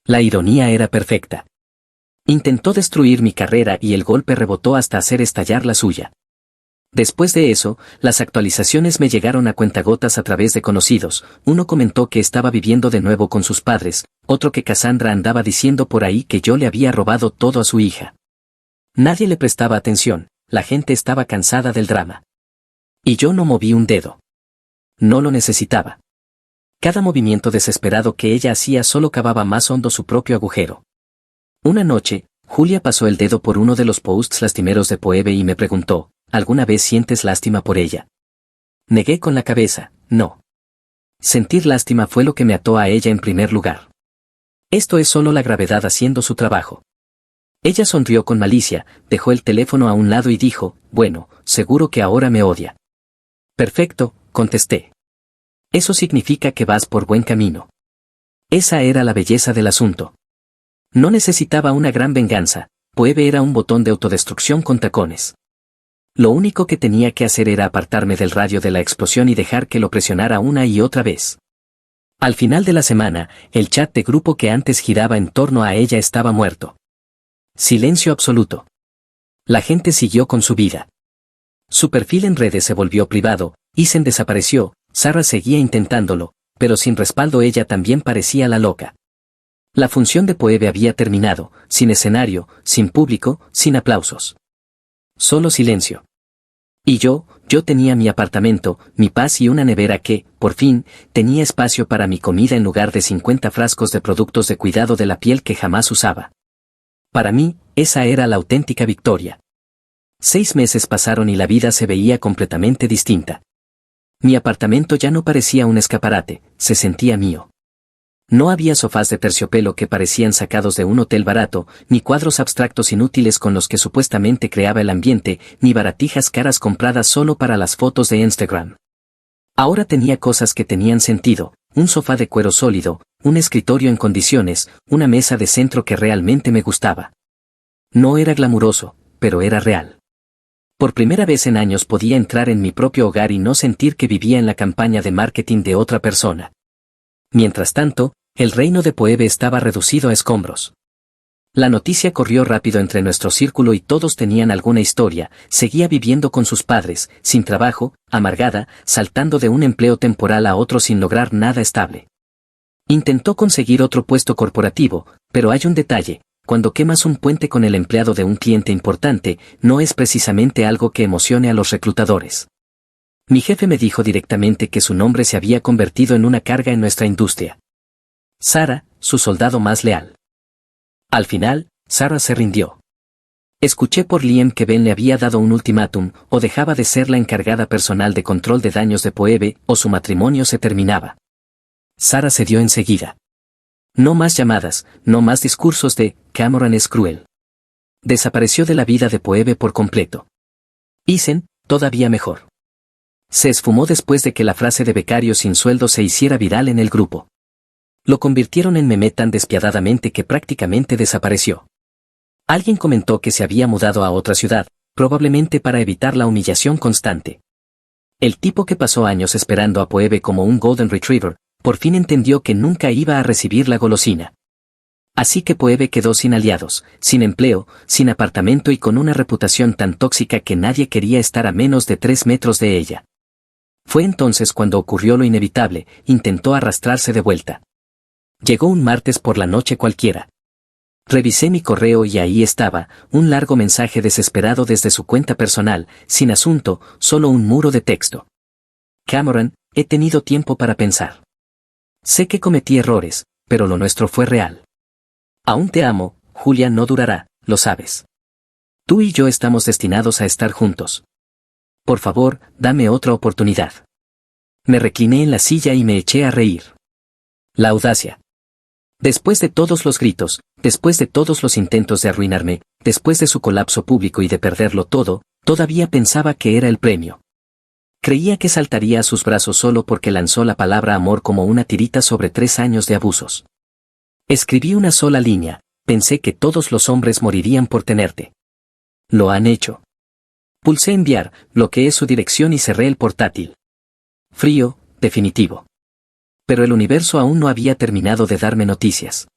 La ironía era perfecta. Intentó destruir mi carrera y el golpe rebotó hasta hacer estallar la suya. Después de eso, las actualizaciones me llegaron a cuentagotas a través de conocidos. Uno comentó que estaba viviendo de nuevo con sus padres, otro que Cassandra andaba diciendo por ahí que yo le había robado todo a su hija. Nadie le prestaba atención, la gente estaba cansada del drama. Y yo no moví un dedo. No lo necesitaba. Cada movimiento desesperado que ella hacía solo cavaba más hondo su propio agujero. Una noche, Julia pasó el dedo por uno de los posts lastimeros de Phoebe y me preguntó: ¿alguna vez sientes lástima por ella? Negué con la cabeza: no. Sentir lástima fue lo que me ató a ella en primer lugar. Esto es solo la gravedad haciendo su trabajo. Ella sonrió con malicia, dejó el teléfono a un lado y dijo: bueno, seguro que ahora me odia. Perfecto, contesté. Eso significa que vas por buen camino. Esa era la belleza del asunto. No necesitaba una gran venganza, Phoebe era un botón de autodestrucción con tacones. Lo único que tenía que hacer era apartarme del radio de la explosión y dejar que lo presionara una y otra vez. Al final de la semana, el chat de grupo que antes giraba en torno a ella estaba muerto. Silencio absoluto. La gente siguió con su vida. Su perfil en redes se volvió privado, Isen desapareció, Sarah seguía intentándolo, pero sin respaldo ella también parecía la loca. La función de Phoebe había terminado, sin escenario, sin público, sin aplausos. Solo silencio. Y yo tenía mi apartamento, mi paz y una nevera que, por fin, tenía espacio para mi comida en lugar de 50 frascos de productos de cuidado de la piel que jamás usaba. Para mí, esa era la auténtica victoria. 6 meses pasaron y la vida se veía completamente distinta. Mi apartamento ya no parecía un escaparate, se sentía mío. No había sofás de terciopelo que parecían sacados de un hotel barato, ni cuadros abstractos inútiles con los que supuestamente creaba el ambiente, ni baratijas caras compradas solo para las fotos de Instagram. Ahora tenía cosas que tenían sentido: un sofá de cuero sólido, un escritorio en condiciones, una mesa de centro que realmente me gustaba. No era glamuroso, pero era real. Por primera vez en años podía entrar en mi propio hogar y no sentir que vivía en la campaña de marketing de otra persona. Mientras tanto, el reino de Poebe estaba reducido a escombros. La noticia corrió rápido entre nuestro círculo y todos tenían alguna historia. Seguía viviendo con sus padres, sin trabajo, amargada, saltando de un empleo temporal a otro sin lograr nada estable. Intentó conseguir otro puesto corporativo, pero hay un detalle: cuando quemas un puente con el empleado de un cliente importante, no es precisamente algo que emocione a los reclutadores. Mi jefe me dijo directamente que su nombre se había convertido en una carga en nuestra industria. Sara, su soldado más leal. Al final, Sara se rindió. Escuché por Liam que Ben le había dado un ultimátum: o dejaba de ser la encargada personal de control de daños de Poebe, o su matrimonio se terminaba. Sara cedió enseguida. No más llamadas, no más discursos de "Cameron es cruel". Desapareció de la vida de Poebe por completo. Isen, todavía mejor. Se esfumó después de que la frase de becario sin sueldo se hiciera viral en el grupo. Lo convirtieron en meme tan despiadadamente que prácticamente desapareció. Alguien comentó que se había mudado a otra ciudad, probablemente para evitar la humillación constante. El tipo que pasó años esperando a Poebe como un Golden Retriever, por fin entendió que nunca iba a recibir la golosina. Así que Poebe quedó sin aliados, sin empleo, sin apartamento y con una reputación tan tóxica que nadie quería estar a menos de 3 metros de ella. Fue entonces cuando ocurrió lo inevitable: intentó arrastrarse de vuelta. Llegó un martes por la noche cualquiera. Revisé mi correo y ahí estaba, un largo mensaje desesperado desde su cuenta personal, sin asunto, solo un muro de texto. Cameron, he tenido tiempo para pensar. Sé que cometí errores, pero lo nuestro fue real. Aún te amo, Julia no durará, lo sabes. Tú y yo estamos destinados a estar juntos. Por favor, dame otra oportunidad. Me recliné en la silla y me eché a reír. La audacia. Después de todos los gritos, después de todos los intentos de arruinarme, después de su colapso público y de perderlo todo, todavía pensaba que era el premio. Creía que saltaría a sus brazos solo porque lanzó la palabra amor como una tirita sobre 3 años de abusos. Escribí una sola línea: pensé que todos los hombres morirían por tenerte. Lo han hecho. Pulsé enviar, bloqueé su dirección y cerré el portátil. Frío, definitivo. Pero el universo aún no había terminado de darme noticias.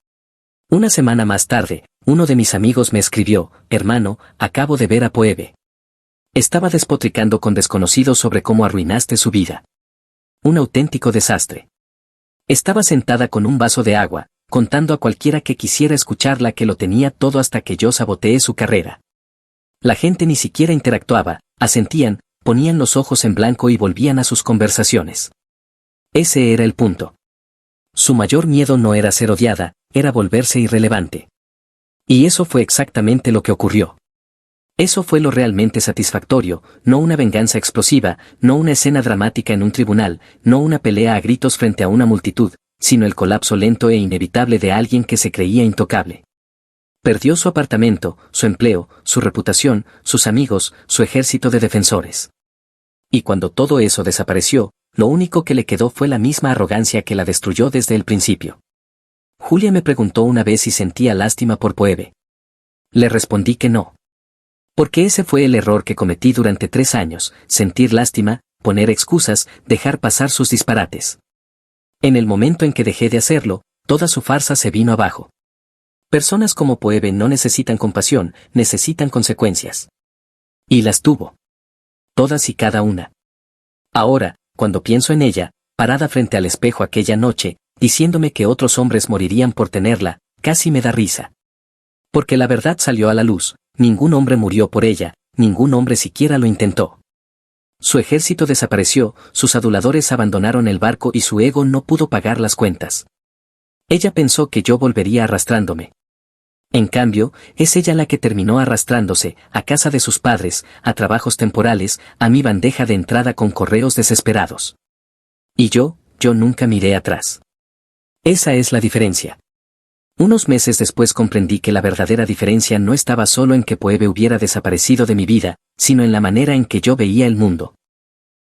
Una semana más tarde, uno de mis amigos me escribió: hermano, acabo de ver a Poebe. Estaba despotricando con desconocidos sobre cómo arruinaste su vida. Un auténtico desastre. Estaba sentada con un vaso de agua, contando a cualquiera que quisiera escucharla que lo tenía todo hasta que yo saboteé su carrera. La gente ni siquiera interactuaba, asentían, ponían los ojos en blanco y volvían a sus conversaciones. Ese era el punto. Su mayor miedo no era ser odiada, era volverse irrelevante. Y eso fue exactamente lo que ocurrió. Eso fue lo realmente satisfactorio: no una venganza explosiva, no una escena dramática en un tribunal, no una pelea a gritos frente a una multitud, sino el colapso lento e inevitable de alguien que se creía intocable. Perdió su apartamento, su empleo, su reputación, sus amigos, su ejército de defensores. Y cuando todo eso desapareció, lo único que le quedó fue la misma arrogancia que la destruyó desde el principio. Julia me preguntó una vez si sentía lástima por Poebe. Le respondí que no. Porque ese fue el error que cometí durante 3 años: sentir lástima, poner excusas, dejar pasar sus disparates. En el momento en que dejé de hacerlo, toda su farsa se vino abajo. Personas como Poebe no necesitan compasión, necesitan consecuencias. Y las tuvo. Todas y cada una. Ahora, cuando pienso en ella, parada frente al espejo aquella noche, diciéndome que otros hombres morirían por tenerla, casi me da risa. Porque la verdad salió a la luz: ningún hombre murió por ella, ningún hombre siquiera lo intentó. Su ejército desapareció, sus aduladores abandonaron el barco y su ego no pudo pagar las cuentas. Ella pensó que yo volvería arrastrándome. En cambio, es ella la que terminó arrastrándose, a casa de sus padres, a trabajos temporales, a mi bandeja de entrada con correos desesperados. Y yo nunca miré atrás. Esa es la diferencia. Unos meses después comprendí que la verdadera diferencia no estaba solo en que Poebe hubiera desaparecido de mi vida, sino en la manera en que yo veía el mundo.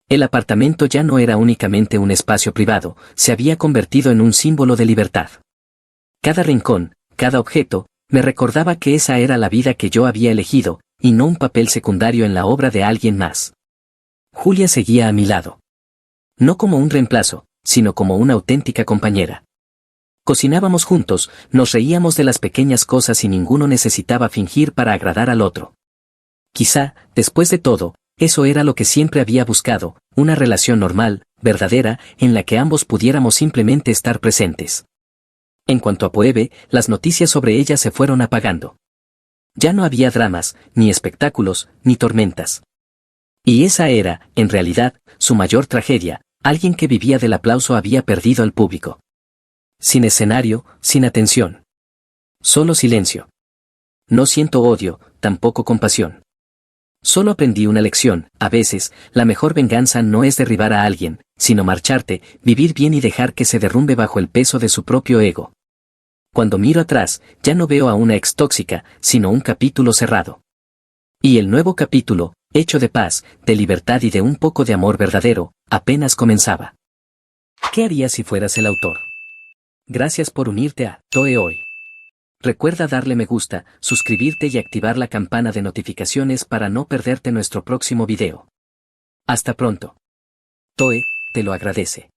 El apartamento ya no era únicamente un espacio privado, se había convertido en un símbolo de libertad. Cada rincón, cada objeto, Me recordaba que esa era la vida que yo había elegido, y no un papel secundario en la obra de alguien más. Julia seguía a mi lado. No como un reemplazo, sino como una auténtica compañera. Cocinábamos juntos, nos reíamos de las pequeñas cosas y ninguno necesitaba fingir para agradar al otro. Quizá, después de todo, eso era lo que siempre había buscado, una relación normal, verdadera, en la que ambos pudiéramos simplemente estar presentes. En cuanto a Phoebe, las noticias sobre ella se fueron apagando. Ya no había dramas, ni espectáculos, ni tormentas. Y esa era, en realidad, su mayor tragedia, alguien que vivía del aplauso había perdido al público. Sin escenario, sin atención. Solo silencio. No siento odio, tampoco compasión. Solo aprendí una lección: a veces, la mejor venganza no es derribar a alguien, sino marcharte, vivir bien y dejar que se derrumbe bajo el peso de su propio ego. Cuando miro atrás, ya no veo a una ex tóxica, sino un capítulo cerrado. Y el nuevo capítulo, hecho de paz, de libertad y de un poco de amor verdadero, apenas comenzaba. ¿Qué harías si fueras el autor? Gracias por unirte a Toe Hoy. Recuerda darle me gusta, suscribirte y activar la campana de notificaciones para no perderte nuestro próximo video. Hasta pronto. Toe, te lo agradece.